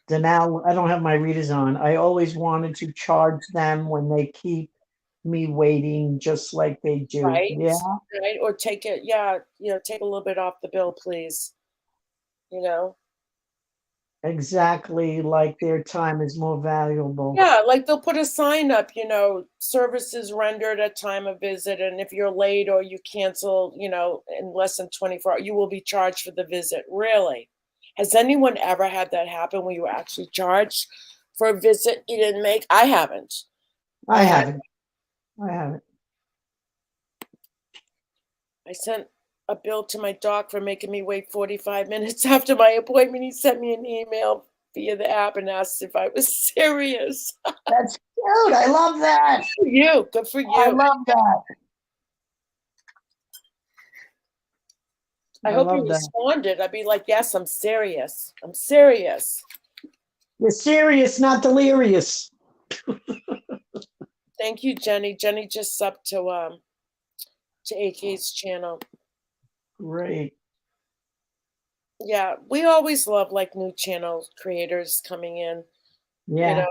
Now I don't have my readers on. I always wanted to charge them when they keep me waiting, just like they do. Right. Yeah. Right. Or take it. Yeah. Take a little bit off the bill, please. Exactly, like their time is more valuable. Yeah, like they'll put a sign up, services rendered at time of visit, and if you're late or you cancel, in less than 24 hours, you will be charged for the visit. Really? Has anyone ever had that happen where you were actually charged for a visit you didn't make? I haven't. I haven't. I sent a bill to my doc for making me wait 45 minutes after my appointment. He sent me an email via the app and asked if I was serious. That's cute. I love that. Good for you. I love that. I hope you responded. I'd be like, yes, I'm serious. I'm serious. You're serious, not delirious. Thank you, Jenny. Jenny just subbed to AK's channel. Great. Yeah, we always love like new channel creators coming in. Yeah.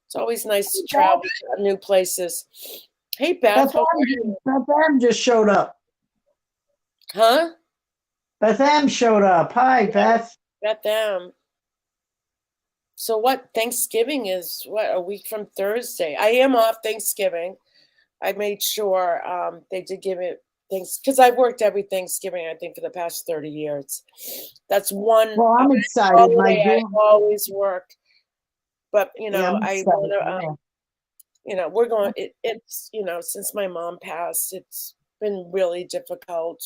It's always nice to travel to new places. Hey, Beth. Beth M just showed up. Huh? Beth M showed up. Hi, Beth. Beth M. So what? Thanksgiving is a week from Thursday. I am off Thanksgiving. I made sure they did give it things, because I've worked every Thanksgiving, I think, for the past 30 years. That's one Well, I'm excited. My holiday I daughter, always work. But, yeah, I'm I excited. want to, we're going, it's, since my mom passed, it's been really difficult.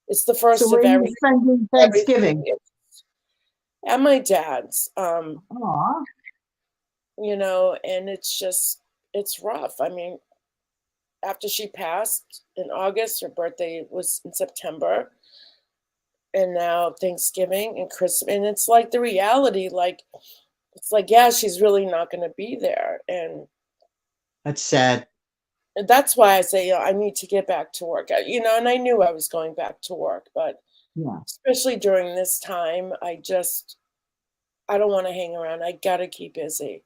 It's the So first of where are you spending everything. Thanksgiving? It's at my dad's, Aw, and it's rough. I mean, after she passed in August, her birthday was in September, and now Thanksgiving and Christmas, and it's like the reality, like it's like, yeah, she's really not going to be there, and that's sad. that's why I say, I need to get back to work. And I knew I was going back to work, but Yeah, especially during this time, I don't want to hang around. I got to keep busy.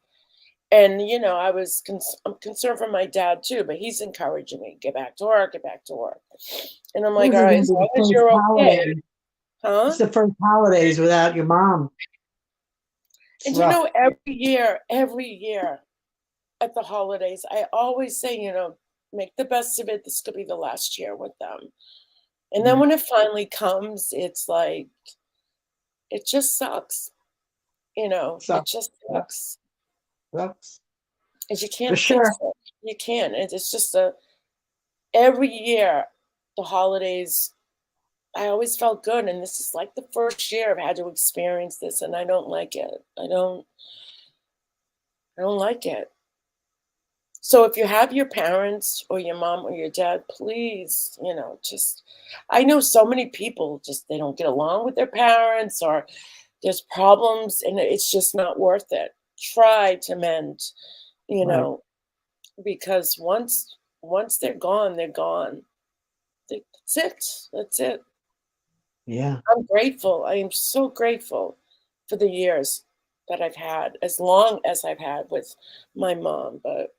And I'm concerned for my dad too, but he's encouraging me, get back to work, get back to work. And I'm like, this all is right, going to as be the long as first you're okay, holiday. huh? It's the first holidays without your mom. It's And rough. every year at the holidays, I always say, make the best of it. This could be the last year with them. And then Yeah, when it finally comes, it's like, it just sucks. It sucks. just Yeah, sucks. sucks. And you For can't fix sure. it. You can't. It's just every year, the holidays, I always felt good. And this is like the first year I've had to experience this, and I don't like it. I don't like it. So if you have your parents or your mom or your dad, please, just I know so many people just they don't get along with their parents, or there's problems, and it's just not worth it. Try to mend, you Right. know, because once they're gone, they're gone. That's it. That's it. Yeah, I'm grateful. I am so grateful for the years that I've had, as long as I've had with my mom. But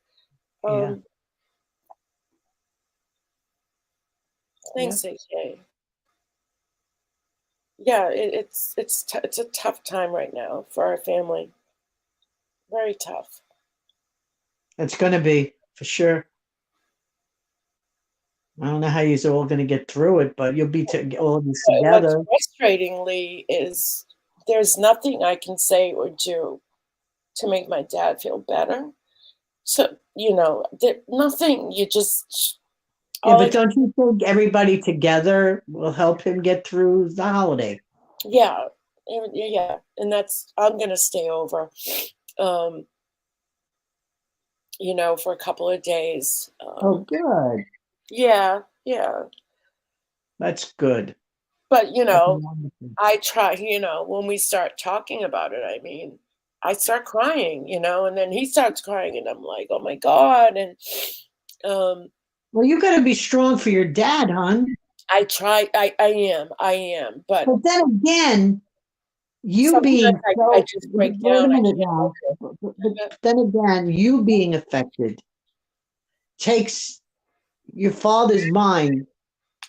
yeah, um, yeah. thanks, AJ. Yeah, it's a tough time right now for our family. Very tough. It's going to be for sure. I don't know how you're all going to get through it, but you'll be all of this What's together. frustratingly is there's nothing I can say or do to make my dad feel better. So, nothing. You just Yeah, all I but can, don't you think everybody together will help him get through the holiday? yeah, yeah, and that's I'm gonna stay over, um, for a couple of days. Oh, good. Yeah, yeah, That's good. but That's wonderful. I try. When we start talking about it, I mean, I start crying, and then he starts crying, and I'm like, oh my god, and um, Well, you got to be strong for your dad, hon. I try. I am, but But then again, you sometimes being I so, just break wait a down. I minute can't now. help it. But then again, you being affected takes your father's mind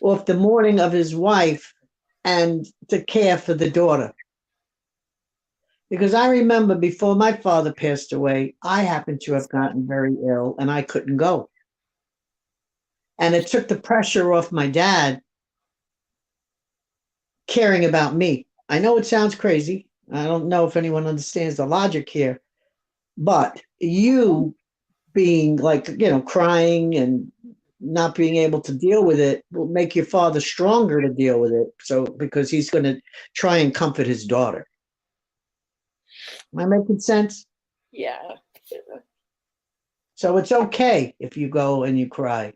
off the mourning of his wife and to care for the daughter. Because I remember before my father passed away, I happened to have gotten very ill and I couldn't go. And it took the pressure off my dad caring about me. I know it sounds crazy. I don't know if anyone understands the logic here, but you being like, crying and not being able to deal with it will make your father stronger to deal with it. So, because he's going to try and comfort his daughter. Am I making sense? Yeah. So it's okay if you go and you cry.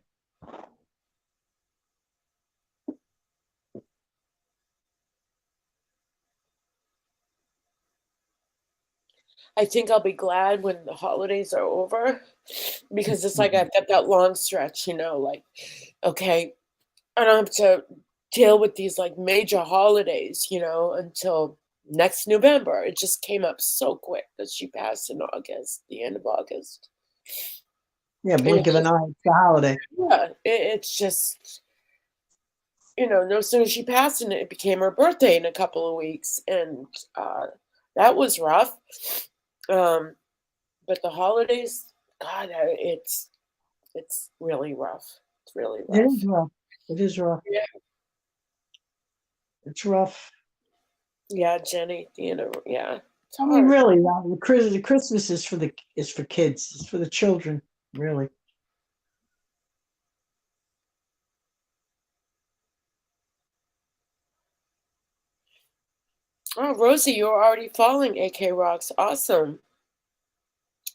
I think I'll be glad when the holidays are over, because it's like I've got that long stretch, like, okay, I don't have to deal with these like major holidays, until next November. It just came up so quick that she passed in August, the end of August. Yeah, And it blink of an just, eye, it's the holiday. yeah, it's just, no sooner she passed, and it became her birthday in a couple of weeks. And that was rough. Um, but the holidays, God, it's really rough. It's really It rough. is rough. It is rough. Yeah, It's rough. yeah, Jenny. Yeah, it's I mean, hard. really, the Christmas is for kids. It's for the children. Really. Oh, Rosie, you're already following AK Rocks. Awesome.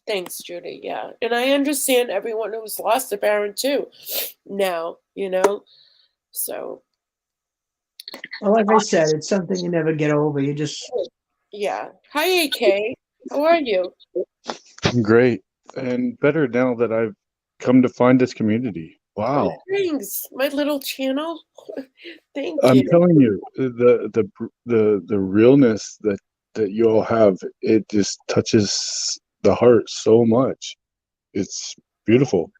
Thanks, Judy. Yeah. And I understand everyone who's lost a parent too now, So, Well, like I said, it's something you never get over. You just yeah. Hi, AK. How are you? Great. And better now that I've come to find this community. Oh, Wow. thanks. My little channel. Thank I'm you. telling you, the realness that you all have, it just touches the heart so much. It's beautiful,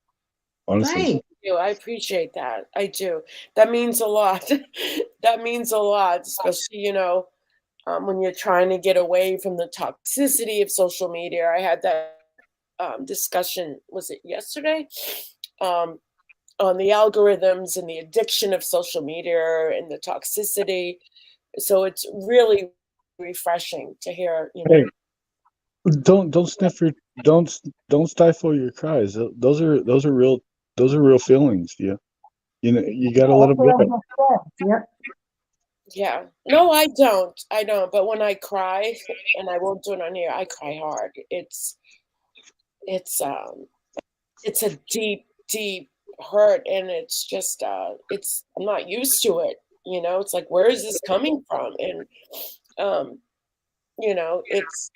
honestly. thank. I appreciate that. I do. That means a lot. That means a lot, especially, when you're trying to get away from the toxicity of social media. I had that discussion, was it yesterday? Um, on the algorithms and the addiction of social media and the toxicity. So it's really refreshing to hear, Hey, don't sniff your don't don't stifle your cries. Those are real feelings. You know you got to let That's them what I go. just said. Yep. yeah. No, I don't. I don't. But when I cry, and I won't do it on here, I cry hard. It's it's a deep, deep hurt, and it's just I'm not used to it. It's like, where is this coming from? And um, it's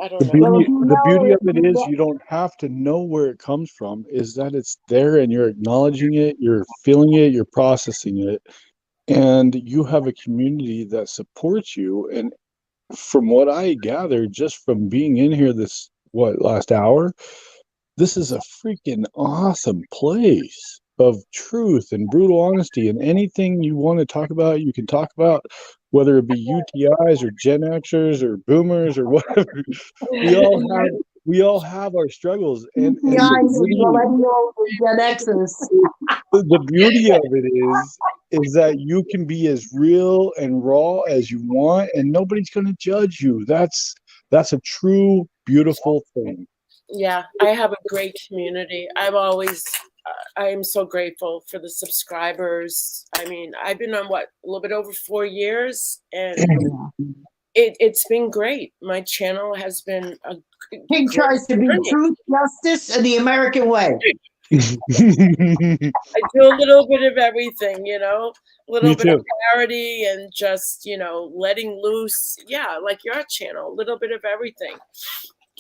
I don't know. Well, if you The beauty know, of it is you don't have to know where it comes from, is that it's there and you're acknowledging it, you're feeling it, you're processing it, and you have a community that supports you. And from what I gather, just from being in here this last hour, this is a freaking awesome place of truth and brutal honesty, and anything you want to talk about, you can talk about, whether it be UTIs or Gen Xers or boomers or whatever. we all have we all have our struggles, and UTIs and millennials and Gen Xers. the beauty of it is that you can be as real and raw as you want, and nobody's going to judge you. That's a true beautiful thing. Yeah, I have a great community. I am so grateful for the subscribers. I mean, I've been on a little bit over 4 years, and it's been great. My channel has been a He great tries to be journey. truth, justice, and the American way. I do a little bit of everything, a little Me bit of too. clarity and just, letting loose. Yeah, like your channel, a little bit of everything,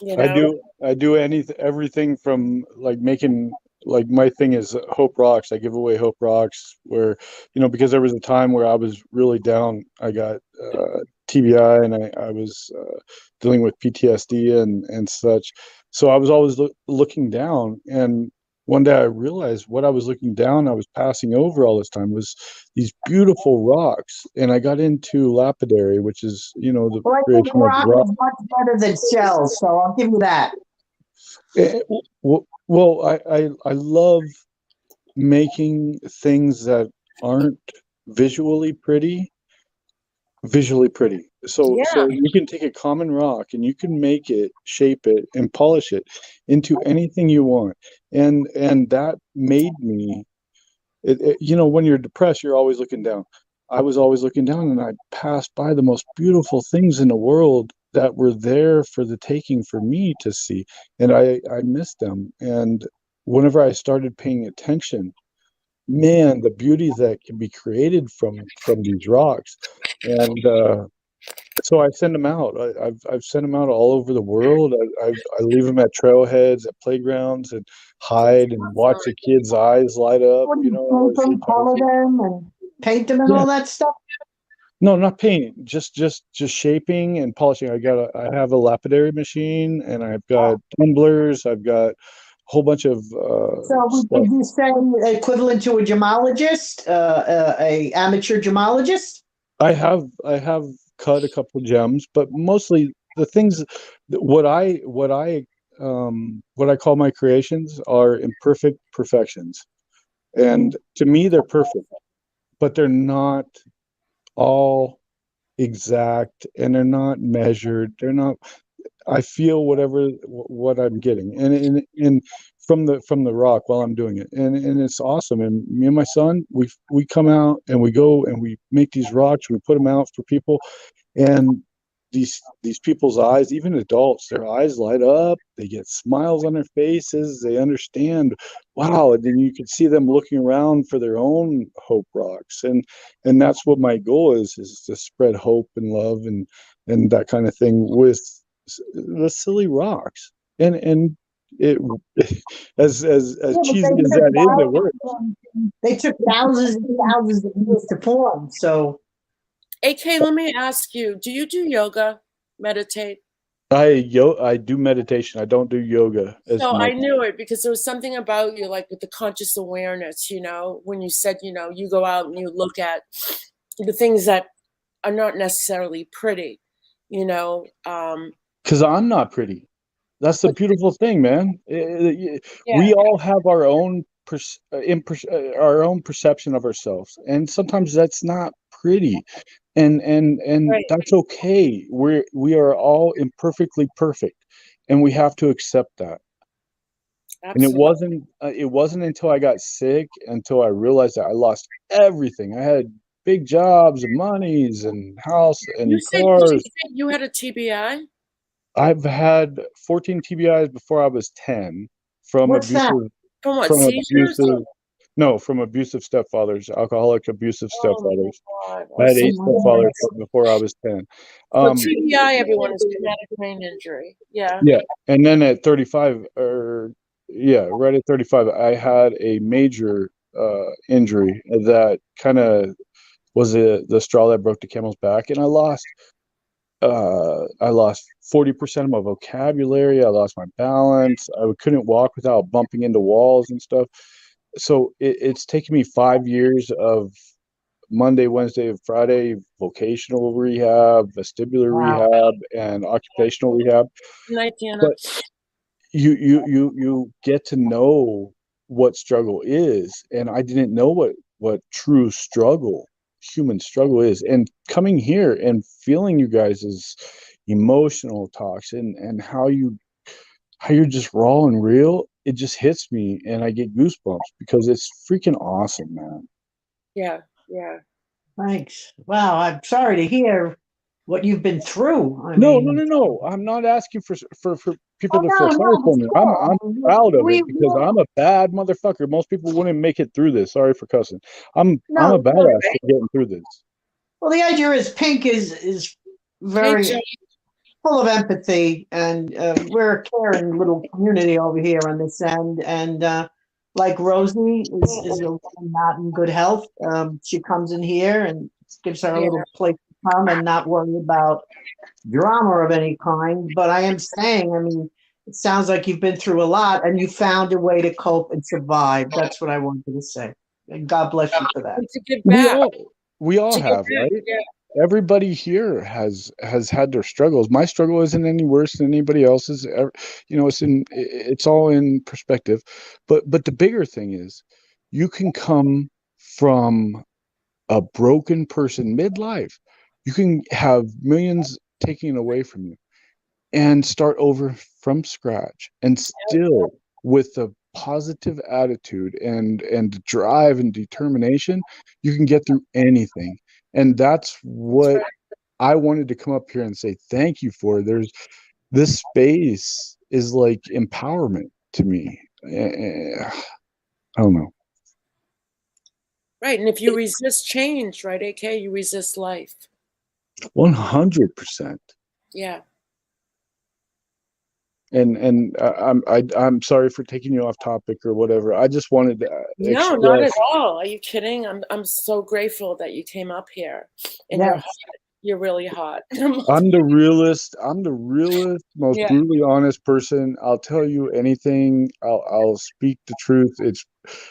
you I know? do everything from like making, like, my thing is Hope Rocks. I give away Hope Rocks where, because there was a time where I was really down. I got TBI, and I was dealing with PTSD and such. So I was always looking down, and one day I realized what I was looking down, I was passing over all this time, was these beautiful rocks. And I got into lapidary, which is, the Well, I think creation of rock rock. is much better than shells, so I'll give you that. Well, I love making things that aren't visually pretty so Yeah. you can take a common rock and you can make it, shape it, and polish it into anything you want. And that made me, when you're depressed, you're always looking down. I was always looking down, and I passed by the most beautiful things in the world that were there for the taking for me to see, and I missed them. And whenever I started paying attention, man, the beauty that can be created from these rocks. And so I send them out. I've sent them out all over the world. I leave them at trailheads, at playgrounds, and hide and watch the kids' eyes light up. What do you paint As they them, pass. color them, and paint them and Yeah, all that stuff? no, not painting, just shaping and polishing. I have a lapidary machine, and I've got tumblers. I've got a whole bunch of So stuff. would you say equivalent to a gemologist, a amateur gemologist? I have cut a couple gems, but mostly the things what I what I call my creations are imperfect perfections. And to me, they're perfect, but they're not all exact, and they're not measured. They're not, I feel what I'm getting, and from the rock while I'm doing it, and it's awesome. And me and my son, we come out and we go and we make these rocks. We put them out for people, and these people's eyes, even adults, their eyes light up. They get smiles on their faces. They understand, wow. And then you can see them looking around for their own hope rocks, and that's what my goal is to spread hope and love and that kind of thing with the silly rocks. And it as Yeah, but cheesy as that is, it works. they took thousands and thousands of years to form. So AK, let me ask you, do you do yoga, meditate? I do meditation. I don't do yoga as So much. I knew it because there was something about you, like with the conscious awareness, when you said, you go out and you look at the things that are not necessarily pretty, Because I'm not pretty. That's the but beautiful thing, man. yeah, We all have our own our own perception of ourselves, and sometimes that's not pretty, and right, that's okay. We are all imperfectly perfect, and we have to accept that. And absolutely. it wasn't until I got sick until I realized that I lost everything. I had big jobs and monies and house You and said, did you cars. say you had a TBI? I've had 14 TBIs before I was 10 from what's that? From what, from seizures? abusive no, from abusive stepfathers, alcoholic abusive Oh my stepfathers. God. I I'm had so eight stepfathers sorry. before I was 10. So Um TBI, everyone, is traumatic brain injury. Yeah. yeah, and then at 35 or yeah, right at 35 I had a major injury that kind of was the straw that broke the camel's back, and I lost 40% of my vocabulary. I lost my balance. I couldn't walk without bumping into walls and stuff. So it's taken me 5 years of Monday, Wednesday, and Friday vocational rehab, vestibular Wow. rehab, and occupational rehab. Good night, Deanna. But you get to know what struggle is, and I didn't know what true struggle, human struggle is. And coming here and feeling you guys' emotional talks and how you're just raw and real, it just hits me and I get goosebumps because it's freaking awesome, man. Yeah, yeah. Thanks. Wow. I'm sorry to hear what you've been through. I No, no, mean, no, no. I'm not asking for people oh to feel no, sorry no, but for me. I'm still, I mean, proud of we it because I'm a bad motherfucker. Most people wouldn't make it through this. Sorry for cussing. I'm a no. badass for getting through this. Well, the idea is Pink is Hey, very Joe. full of empathy, and we're a caring little community over here on this end. And like Rosie is a woman not in good health. She comes in here and gives her a Yeah, little place to come and not worry about drama of any kind. But I am saying, I mean, it sounds like you've been through a lot and you found a way to cope and survive. That's what I wanted to say. And God bless you for that. and to give We back. all we all To give have, back. right? Yeah, Everybody here has had their struggles. My struggle isn't any worse than anybody else's. It's all in perspective. But the bigger thing is you can come from a broken person midlife. You can have millions taken away from you and start over from scratch and still with a positive attitude and drive and determination, you can get through anything. And that's that's what right. I wanted to come up here and say thank you for. There's this space is like empowerment to me. I don't know. Right. And if you resist change, right, AK, you resist life. 100%. Yeah. I'm sorry for taking you off topic or whatever. I just wanted to No, not at express. all. Are you kidding? I'm so grateful that you came up here, and you're hot. Yes. You're really hot. I'm the realest. I'm the realest, most Yeah. brutally honest person. I'll tell you anything. I'll speak the truth. It's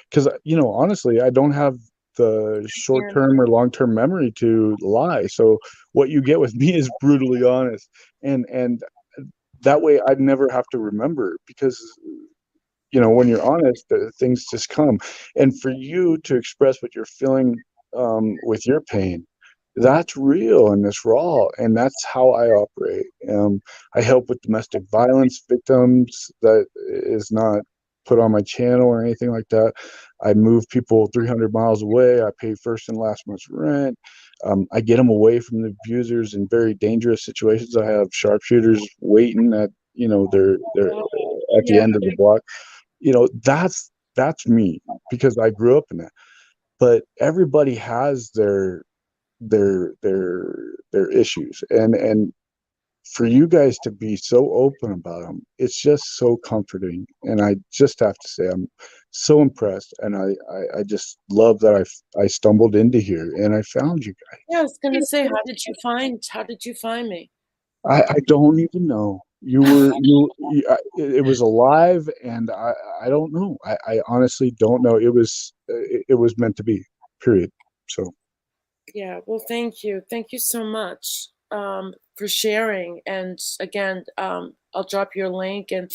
because honestly, I don't have the short Yeah. term or long term memory to lie. So what you get with me is brutally honest. And that way I'd never have to remember, because when you're honest, things just come. And for you to express what you're feeling with your pain, that's real and it's raw, and that's how I operate. I help with domestic violence victims. That is not put on my channel or anything like that. I move people 300 miles away. I pay first and last month's rent. I get them away from the abusers in very dangerous situations. I have sharpshooters waiting at they're at the Yeah. end of the block. That's me, because I grew up in that. But everybody has their issues, and for you guys to be so open about them, it's just so comforting. And I just have to say, I'm so impressed, and I just love that I stumbled into here and I found you guys. Yeah, I was gonna say, how did you find me? I don't even know. It was alive, and I don't know. I honestly don't know. It was meant to be, period. So Yeah, well, thank you. Thank you so much for sharing. And again, I'll drop your link. And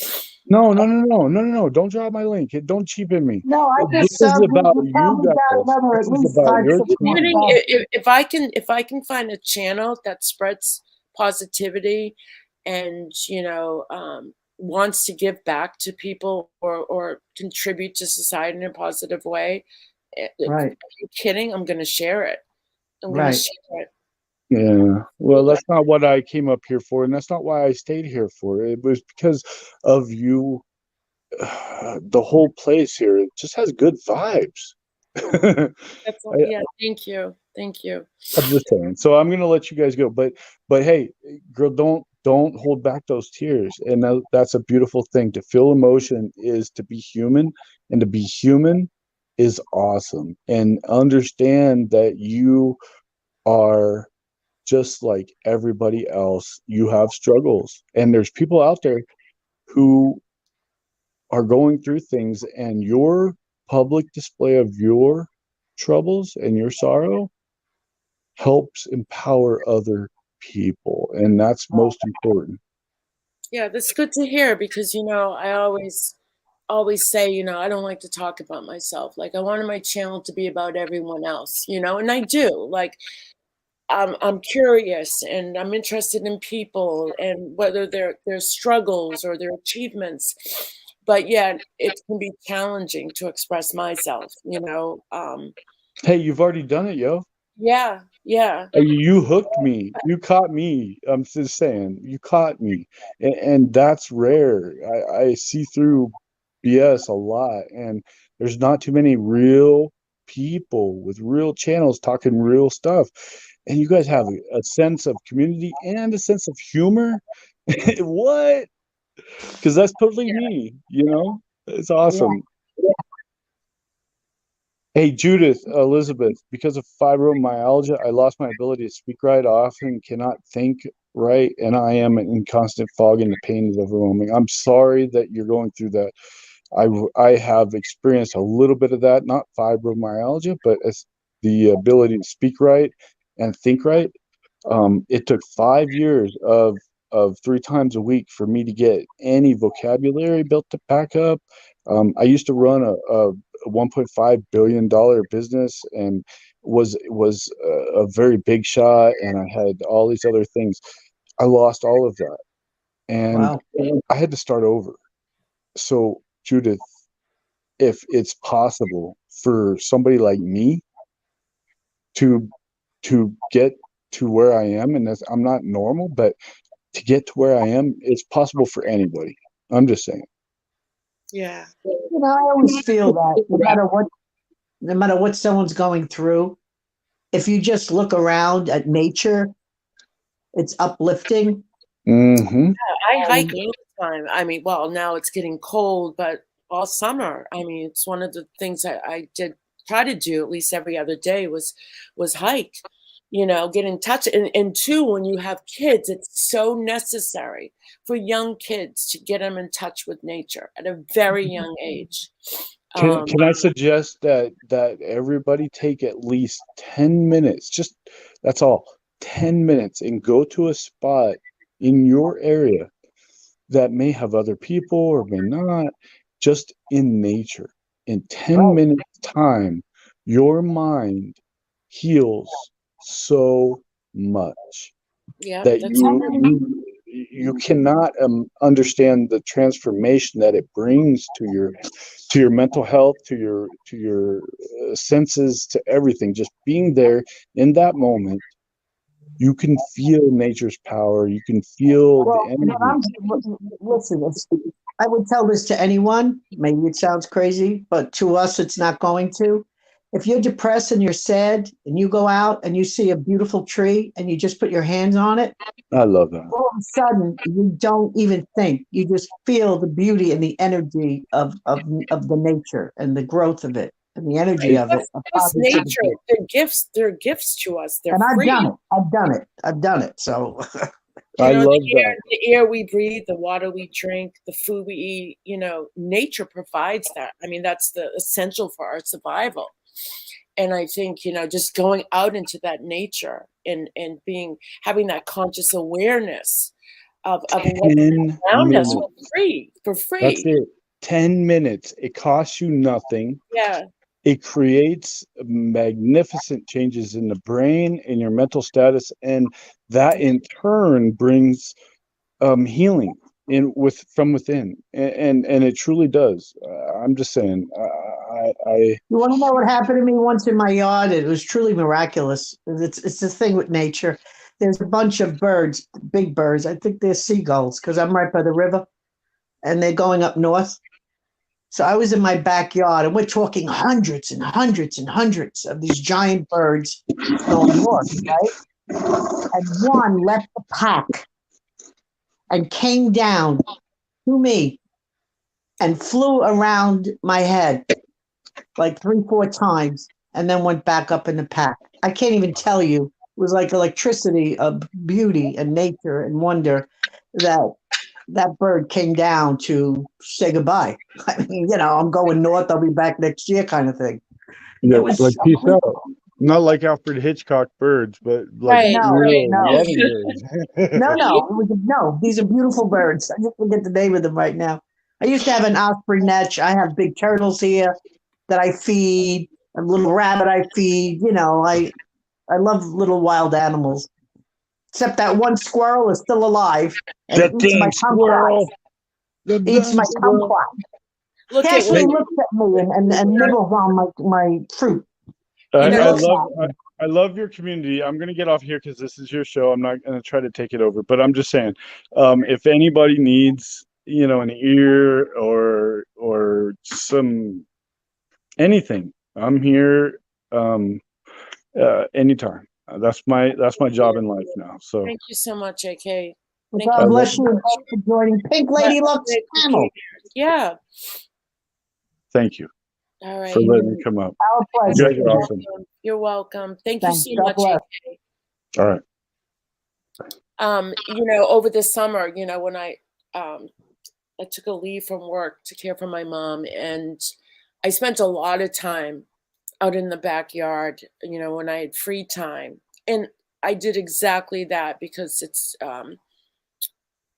no, don't drop my link. Don't cheapen me. No, I This just is about you you probably got guys. another This at is least about five, your 6 months channel. left. if I can find a channel that spreads positivity and wants to give back to people, or contribute to society in a positive way, Right, are you kidding? I'm going to share it. I'm going to right. share it. Yeah. Well, that's not what I came up here for, and that's not why I stayed here for. It was because of you. The whole place here, it just has good vibes. That's all. I, Yeah. Thank you. Thank you. I'm just saying. So I'm gonna let you guys go, but hey, girl, don't hold back those tears. And that's a beautiful thing. To feel emotion is to be human, and to be human is awesome. And understand that you are just like everybody else. You have struggles, and there's people out there who are going through things, and your public display of your troubles and your sorrow helps empower other people, and that's most important. Yeah, that's good to hear, because I always say, I don't like to talk about myself. Like, I wanted my channel to be about everyone else, and I do. Like, I'm curious, and I'm interested in people, and whether their struggles or their achievements. But yeah, it can be challenging to express myself. Hey, you've already done it, yo. Yeah, yeah. You hooked me. You caught me. I'm just saying, you caught me, and that's rare. I see through BS a lot, and there's not too many real people with real channels talking real stuff. And you guys have a sense of community and a sense of humor. What? Because that's totally me. It's awesome. Hey, Judith, Elizabeth, because of fibromyalgia, I lost my ability to speak right, often cannot think right, and I am in constant fog, and the pain is overwhelming. I'm sorry that you're going through that. I have experienced a little bit of that, not fibromyalgia, but as the ability to speak right and think right. It took 5 years of 3 times a week for me to get any vocabulary built to back up. I used to run a $1.5 billion business, and was a very big shot, and I had all these other things. I lost all of that, and Wow. I had to start over. So, Judith, if it's possible for somebody like me to get to where I am, and I'm not normal, but to get to where I am, it's possible for anybody. I'm just saying. Yeah. I always feel that no matter what someone's going through, if you just look around at nature, it's uplifting. Mm-hmm. I hike And all the time. I mean, well, now it's getting cold, but all summer. I mean, it's one of the things that I did try to do at least every other day was hike. Get in touch. And two, when you have kids, it's so necessary for young kids to get them in touch with nature at a very young age. Can I suggest that everybody take at least 10 minutes, just that's all, 10 minutes, and go to a spot in your area that may have other people or may not, just in nature. In 10 Right. minutes time, your mind heals so much Yeah, that that's you cannot understand the transformation that it brings to your mental health, to your senses, to everything. Just being there in that moment, you can feel nature's power. You can feel the Well, energy. listen, I would tell this to anyone. Maybe it sounds crazy, but to us, it's not going to. If you're depressed and you're sad and you go out and you see a beautiful tree and you just put your hands on it, I love that. all of a sudden you don't even think. You just feel the beauty and the energy of the nature and the growth of it and the energy of it, of It's nature. positivity. They're gifts to us. They're And I've free. done it. I've done it. I've done it. So You I know, love that. the air we breathe, the water we drink, the food we eat, nature provides that. I mean, that's the essential for our survival. And I think, just going out into that nature and having that conscious awareness of what's 10 around us minutes. for That's free. it. 10 minutes. It costs you nothing. Yeah. It creates magnificent changes in the brain, in your mental status, and that in turn brings healing from within, and it truly does. I'm just saying. you want to know what happened to me once in my yard? It was truly miraculous. It's the thing with nature. There's a bunch of birds, big birds. I think they're seagulls because I'm right by the river, and they're going up north. So I was in my backyard, and we're talking hundreds and hundreds and hundreds of these giant birds going north, right? And one left the pack and came down to me and flew around my head like 3, 4 times and then went back up in the pack. I can't even tell you. It was like electricity of beauty and nature and wonder that that bird came down to say goodbye. I mean, I'm going north. I'll be back next year, kind of thing. Yeah, It was like peace out. Not like Alfred Hitchcock birds, but like Right, no, real no, loving birds. no. No, these are beautiful birds. I just forget the name of them right now. I used to have an osprey netch. I have big turtles here that I feed. A little rabbit I feed. I love little wild animals. Except that one squirrel is still alive and That eats my dang kumquats. squirrel. The Eats dang my squirrel. kumquat. Look He at actually what looks at me and nibbles on my fruit. you And he I know. looks love at me. I love your community. I'm going to get off here because this is your show. I'm not going to try to take it over, but I'm just saying, if anybody needs, an ear or some anything, I'm here anytime. That's my job in life now. So Thank you so much, AK. Well, Thank you I God love bless you you. and thanks for joining Pink Lady Luck's panel. Yeah. Thank you All for right. letting me come up. Our You pleasure. guys are awesome. You're welcome. Thank you Thanks. so God much, bless. AK. All right. Over the summer, when I took a leave from work to care for my mom, and I spent a lot of time out in the backyard, when I had free time. And I did exactly that because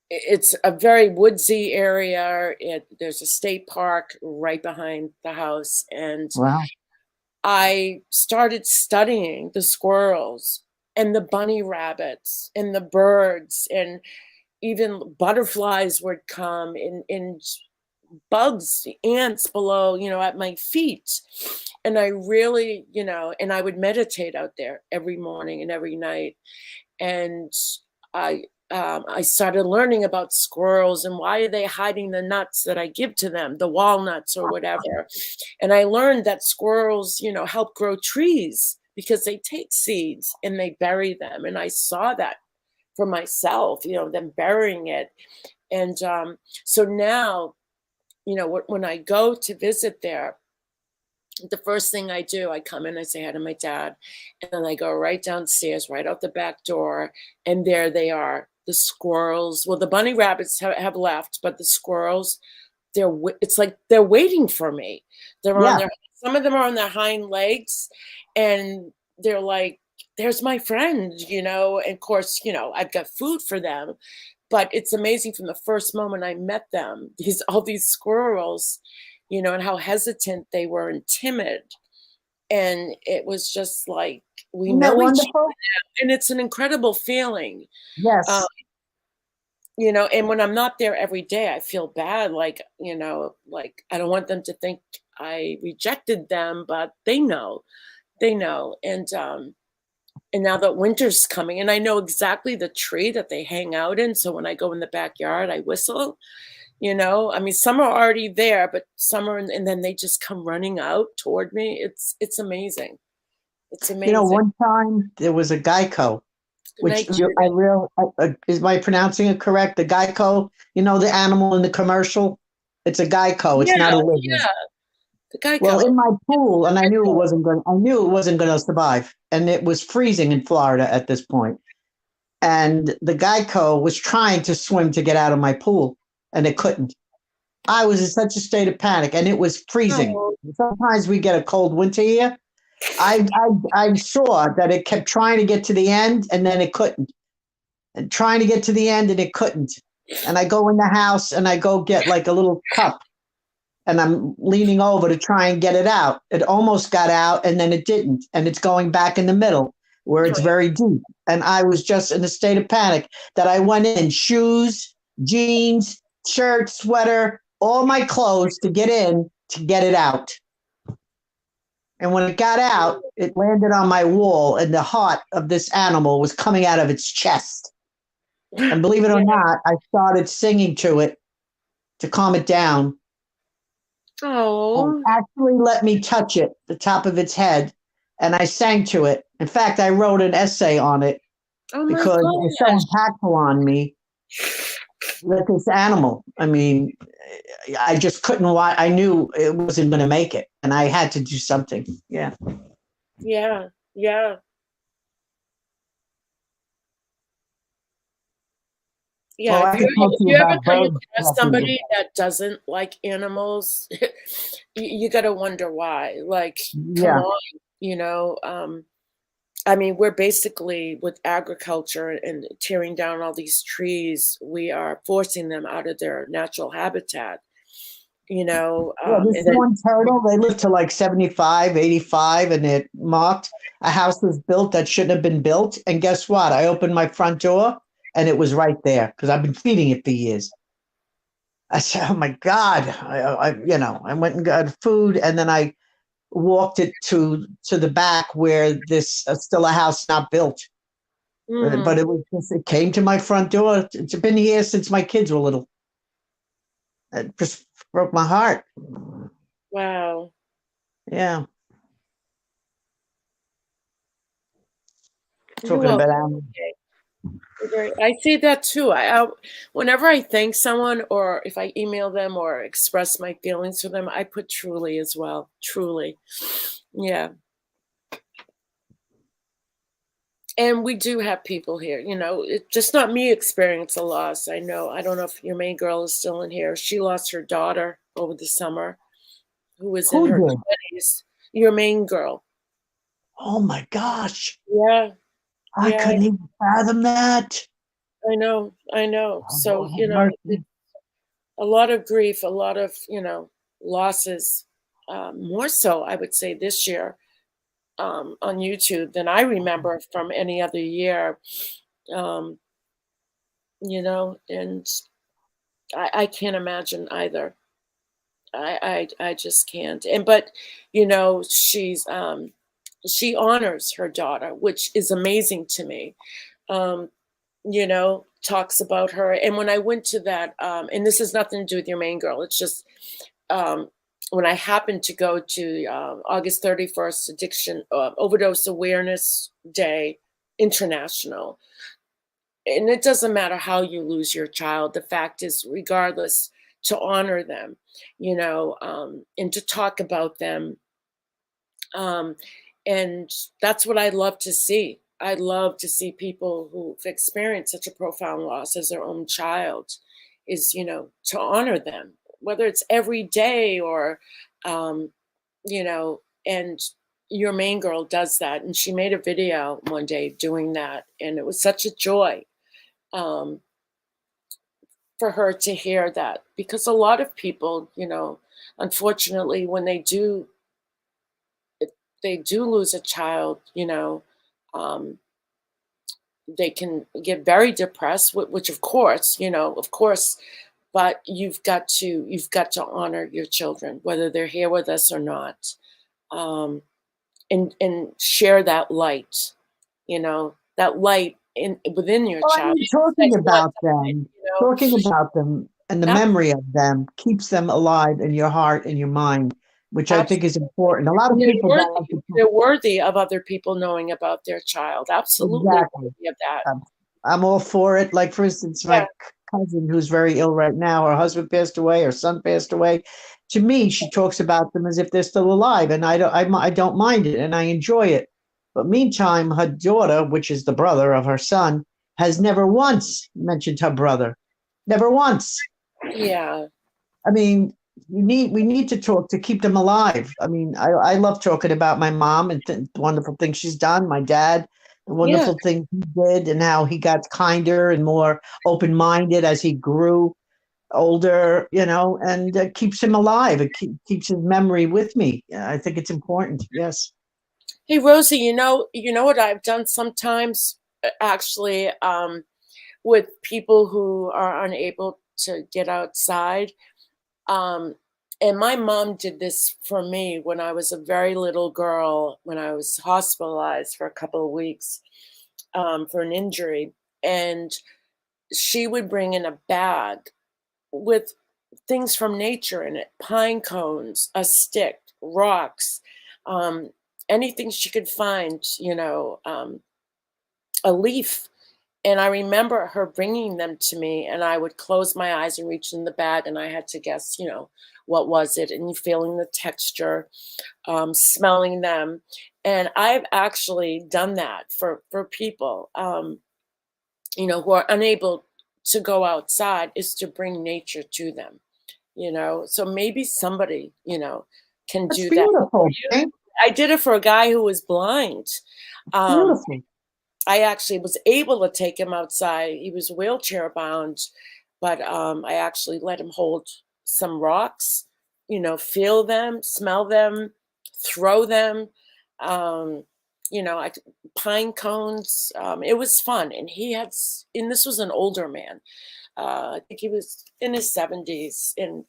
it's a very woodsy area. There's a state park right behind the house, and Wow. I started studying the squirrels and the bunny rabbits and the birds, and even butterflies would come and bugs, ants below, at my feet. And I really, and I would meditate out there every morning and every night. And I I started learning about squirrels and why are they hiding the nuts that I give to them, the walnuts or whatever. And I learned that squirrels, help grow trees because they take seeds and they bury them. And I saw that for myself, them burying it. And so now, when I go to visit there, the first thing I do, I come in, I say hi to my dad, and then I go right downstairs, right out the back door, and there they are, the squirrels. Well, the bunny rabbits have left, but the squirrels, it's like they're waiting for me. Yeah. Some of them are on their hind legs, and they're like, "There's my friend," And of course, I've got food for them, but it's amazing from the first moment I met them, all these squirrels, you know, and how hesitant they were and timid. And it was just like, we Isn't that know each wonderful? other, and it's an incredible feeling. Um, Yes. you know, and when I'm not there every day, I feel bad. Like, you know, like I don't want them to think I rejected them, but they know, they know. And now that winter's coming, and I know exactly the tree that they hang out in. So when I go in the backyard, I whistle, you know. I mean, some are already there, but some are, and then they just come running out toward me. It's amazing. It's You know, amazing. one time there was a Geico, Good night, I Judy. real is my pronouncing it correct? The Geico, you know, the animal in the commercial. It's a Geico. It's Yeah, not a living. yeah. The Well, Geico. in my pool, and I knew it wasn't going to survive, and it was freezing in Florida at this point. And the Geico was trying to swim to get out of my pool, and it couldn't. I was in such a state of panic, and it was freezing. Oh, Sometimes we get a cold winter here. I saw that it kept trying to get to the end, and then it couldn't, and trying to get to the end, and it couldn't. And I go in the house, and I go get like a little cup, and I'm leaning over to try and get it out. It almost got out, and then it didn't, and it's going back in the middle where it's very deep. And I was just in a state of panic that I went in shoes, jeans, shirt, sweater, all my clothes to get in to get it out. And when it got out, it landed on my wall, and the heart of this animal was coming out of its chest. And believe it or yeah. not, I started singing to it to calm it down. Oh, Actually let me touch it, the top of its head, and I sang to it. In fact, I wrote an essay on it oh my because it was so gosh. impactful on me that this animal, I mean, I just couldn't watch. I knew it wasn't going to make it, and I had to do something. Yeah. Yeah, yeah. Yeah, Well, I could talk if to you you ever about come birds. across somebody that doesn't like animals, you gotta wonder why. Like, come Yeah. on, you know. I mean, we're basically with agriculture and tearing down all these trees, we are forcing them out of their natural habitat, you know. Yeah, this And then one turtle, they lived to like 75, 85, and it marked a house was built that shouldn't have been built. And guess what? I opened my front door and it was right there because I've been feeding it for years. I said, "Oh my God!" I went and got food, and then I walked it to the back where this still a house not built. But mm, it came to my front door. It's been here since my kids were little. It just broke my heart. wow. Yeah, You're talking about welcome. animals. I see that too. Whenever I thank someone, or if I email them or express my feelings for them, I put truly as well. Truly. Yeah. And we do have people here, you know, it's just not me experience a loss. I know, I don't know if your main girl is still in here. She lost her daughter over the summer, who was in Who her did? 20s. Your main girl. Oh my gosh. Yeah. I Yeah. couldn't even fathom that. I know. I know. Oh, So, Lord have you know, mercy. a lot of grief, a lot of, you know, losses, more so, I would say, this year on YouTube than I remember from any other year. Um, you know, and I can't imagine either. I just can't. And but you know, she honors her daughter, which is amazing to me. Um, you know, talks about her. And when I went to that, and this has nothing to do with your main girl, it's just um, when I happened to go to August 31st Addiction Overdose Awareness Day International, and it doesn't matter how you lose your child. The fact is, regardless, to honor them, you know, and to talk about them. Um, and that's what I love to see. I love to see people who've experienced such a profound loss as their own child, is, you know, to honor them, whether it's every day or, um, you know, and your main girl does that. And she made a video one day doing that. And it was such a joy. Um, for her to hear that, because a lot of people, unfortunately, when they do lose a child, um, they can get very depressed, which of course, but you've got to honor your children, whether they're here with us or not, um, and share that light in within your Well, I child. mean, Nice light, you know. talking about them and the Ab- memory of them keeps them alive in your heart and your mind, which I think is Absolutely. important. A lot of And they're people don't like worthy. to talk. They're worthy of other people knowing about their child. Absolutely Exactly. worthy of that. I'm, I'm all for it. Like, for instance, Yeah. my cousin who's very ill right now, her husband passed away, her son passed away. To me, she talks about them as if they're still alive, and I don't mind it, and I enjoy it. But meantime, her daughter, which is the brother of her son, has never once mentioned her brother. Never once. Yeah. I mean, we need to talk to keep them alive. I mean, I love talking about my mom and the wonderful things she's done, my dad, the Yeah. wonderful things he did, and how he got kinder and more open minded as he grew older, and keeps him alive. It keeps his memory with me. Yeah, I think it's important. Yes. Hey, Rosie, you know what I've done sometimes, actually, with people who are unable to get outside. Um, and my mom did this for me when I was a very little girl, when I was hospitalized for a couple of weeks, for an injury. And she would bring in a bag with things from nature in it: pine cones, a stick, rocks, um, anything she could find, a leaf. And I remember her bringing them to me, and I would close my eyes and reach in the bag, and I had to guess, what was it, and feeling the texture, smelling them. And I've actually done that for people, who are unable to go outside, is to bring nature to them. So maybe somebody, can That's do that for beautiful. you. Right? I did it for a guy who was blind. Um, Beautiful. I actually was able to take him outside. He was wheelchair bound, but I actually let him hold some rocks, feel them, smell them, throw them. Um, I pine cones. It was fun, and and this was an older man. I think he was in his 70s, and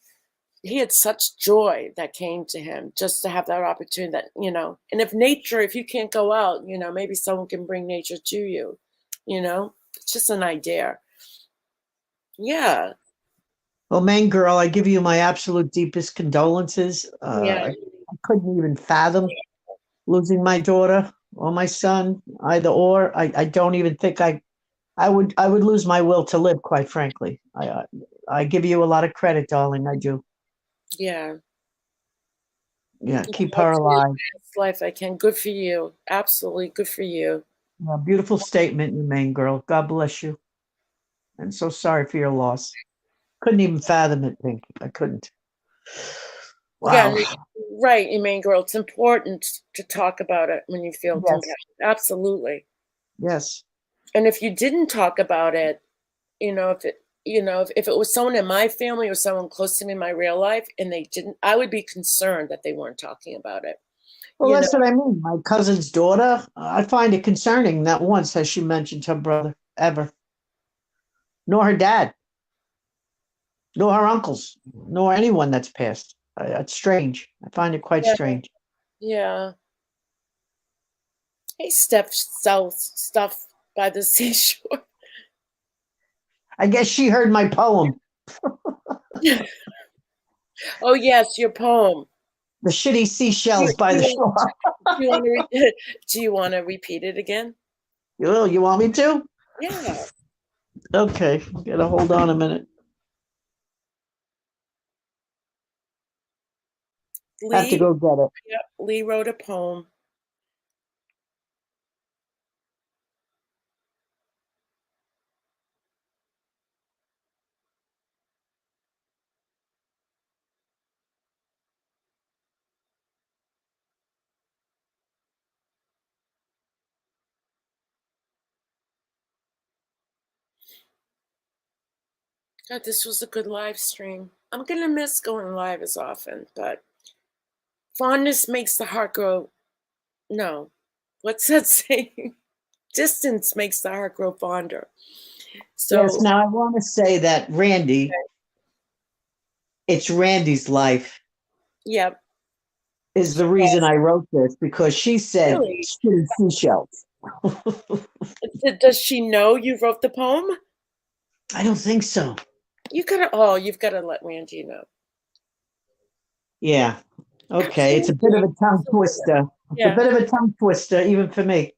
he had such joy that came to him just to have that opportunity, and if you can't go out, maybe someone can bring nature to you. It's just an idea. Yeah. Well, Maine girl, I give you my absolute deepest condolences. Yeah. I couldn't even fathom losing my daughter or my son, either or. I don't even think I would lose my will to live, quite frankly. I give you a lot of credit, darling. I do. Yeah. Yeah, Yeah, keep her hopefully alive. the best life I can. Good for you. Absolutely good for you. Yeah, beautiful statement, you Maine girl. God bless you. I'm so sorry for your loss. Couldn't even fathom it, Pink. I couldn't. Yeah, Wow. right, you mean, girl. It's important to talk about it when you feel Yes. compassion. Absolutely. Yes. And if you didn't talk about it, if it was someone in my family or someone close to me in my real life and they didn't, I would be concerned that they weren't talking about it. Well, You know, that's what I mean. My cousin's daughter, I find it concerning. Not once has she mentioned her brother, ever, nor her dad, nor her uncles, nor anyone that's passed. It's strange. I find it quite yeah, strange. yeah. Hey, Steph sells stuff by the seashore. I guess she heard my poem, Oh yes, your poem. The Shitty Do Seashells you, by do the you, Shore. do you want to do you want to repeat it again? You want me to? Yeah. Okay, gotta hold on a minute. Have to Lee, go get it. yeah, Lee wrote a poem. God, this was a good live stream. I'm going to miss going live as often, but fondness makes the heart grow. No. What's that saying? Distance makes the heart grow fonder. So, Yes, now I want to say that Randy, it's Randy's life yeah, is the reason I wrote this because she said really. shitty seashells. Does she know you wrote the poem? I don't think so. You've got to let Randy know. Yeah. Okay. It's a bit of a tongue twister. It's a Yeah. bit of a tongue twister, even for me.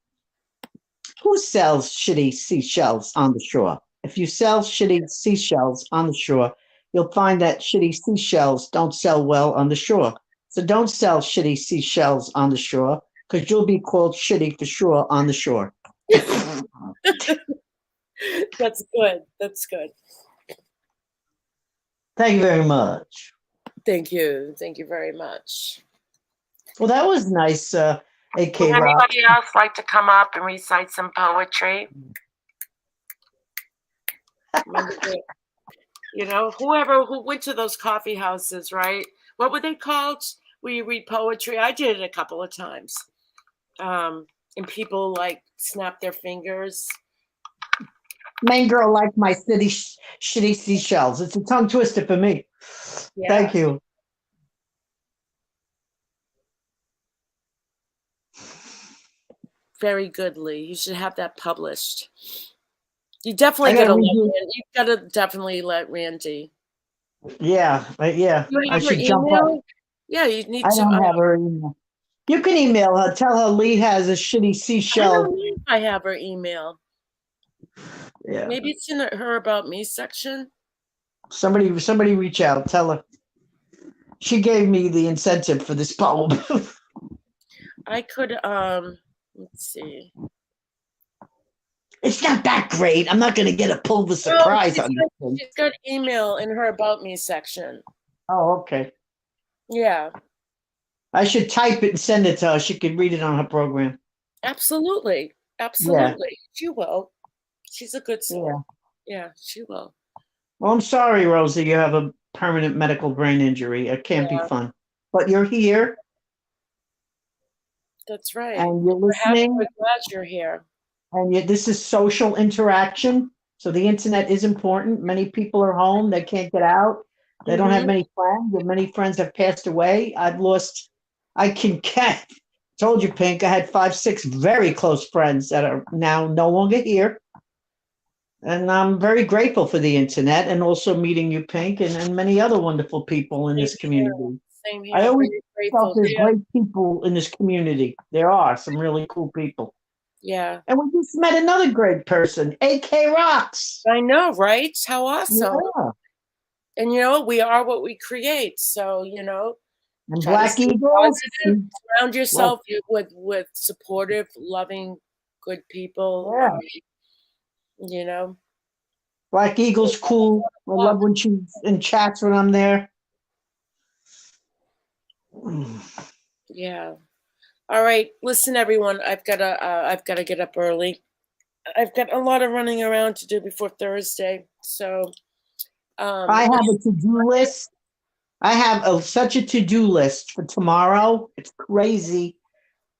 Who sells shitty seashells on the shore? If you sell shitty seashells on the shore, you'll find that shitty seashells don't sell well on the shore. So don't sell shitty seashells on the shore because you'll be called shitty for sure on the shore. That's good. That's good. Thank you very much. Thank you. Thank you very much. Well, that was nice, AK Would Rock. anybody else like to come up and recite some poetry? You know, who went to those coffee houses, right? What were they called? Where you read poetry? I did it a couple of times. And people like snap their fingers. Main girl like my shitty seashells. It's a tongue twister for me. Yeah. Thank you. Very goodly. You should have that published. You definitely got to definitely let Randy. Yeah, yeah. You have I her should jump up. email? Yeah, you need I to. don't have her email. You can email her. Tell her Lee has a shitty I seashell. don't know if I have her email. Yeah. Maybe it's in her About Me section. Somebody reach out. Tell her. She gave me the incentive for this poem. I could let's see. It's not that great. I'm not gonna get a Pulver surprise on this thing. She's got email in her About Me section. Oh, okay. Yeah. I should type it and send it to her. She could read it on her program. Absolutely. Absolutely. She will. She's a good soul. Yeah, she will. Well, I'm sorry, Rosie, you have a permanent medical brain injury. It can't be fun. But you're here. That's right. And you're listening. We're glad you're here. And this is social interaction. So the internet is important. Many people are home. They can't get out. They don't have many friends. And many friends have passed away. Told you, Pink, I had 5, 6 very close friends that are now no longer here. And I'm very grateful for the internet and also meeting you, Pink, and many other wonderful people in this community. Same here. I always felt there's great people in this community. There are some really cool people. Yeah. And we just met another great person, AK Rocks. I know, right? How awesome. Yeah. And you know, we are what we create. So, you know, and Black Eagles. Surround yourself with supportive, loving, good people. Yeah. You know. Black Eagle's cool. I love when she's in chats when I'm there. Yeah. All right. Listen, everyone. I've got to get up early. I've got a lot of running around to do before Thursday. So I have a to-do list. I have such a to-do list for tomorrow. It's crazy.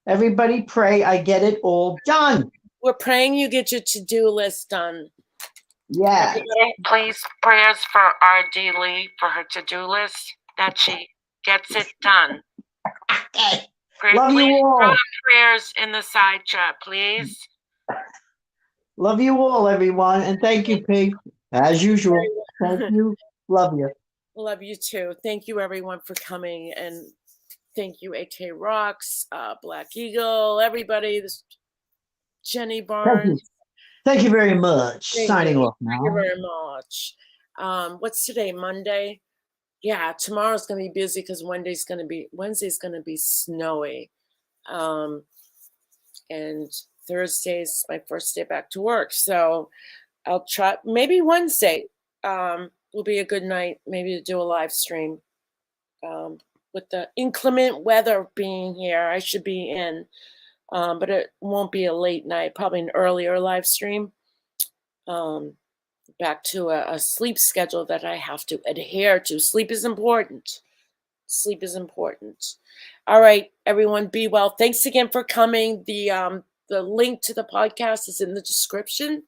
Everybody pray I get it all done. We're praying you get your to-do list done. Yeah. Please, prayers for R.D. Lee for her to-do list, that she gets it done. Okay. Love you all. Prayers in the side chat, please. Love you all, everyone. And thank you, Pink. As usual. Thank you. Love you. Love you too. Thank you, everyone, for coming. And thank you, AK Rocks, Black Eagle, everybody. This Jenny Barnes. Thank you very much. Signing off now. Thank you very much. What's today? Monday? Yeah, tomorrow's gonna be busy because Wednesday's gonna be snowy. And Thursday's my first day back to work. So I'll try maybe Wednesday will be a good night, maybe to do a live stream. With the inclement weather being here, I should be in. But it won't be a late night, probably an earlier live stream. back to a sleep schedule that I have to adhere to. Sleep is important. Sleep is important. All right, everyone, be well. Thanks again for coming. The link to the podcast is in the description.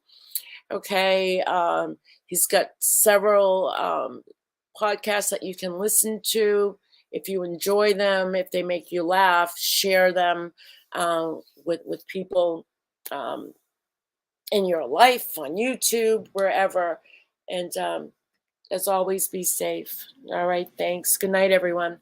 Okay. He's got several podcasts that you can listen to. If you enjoy them, if they make you laugh, share them with people in your life, on YouTube, wherever. And as always, be safe. All right, thanks. Good night, everyone.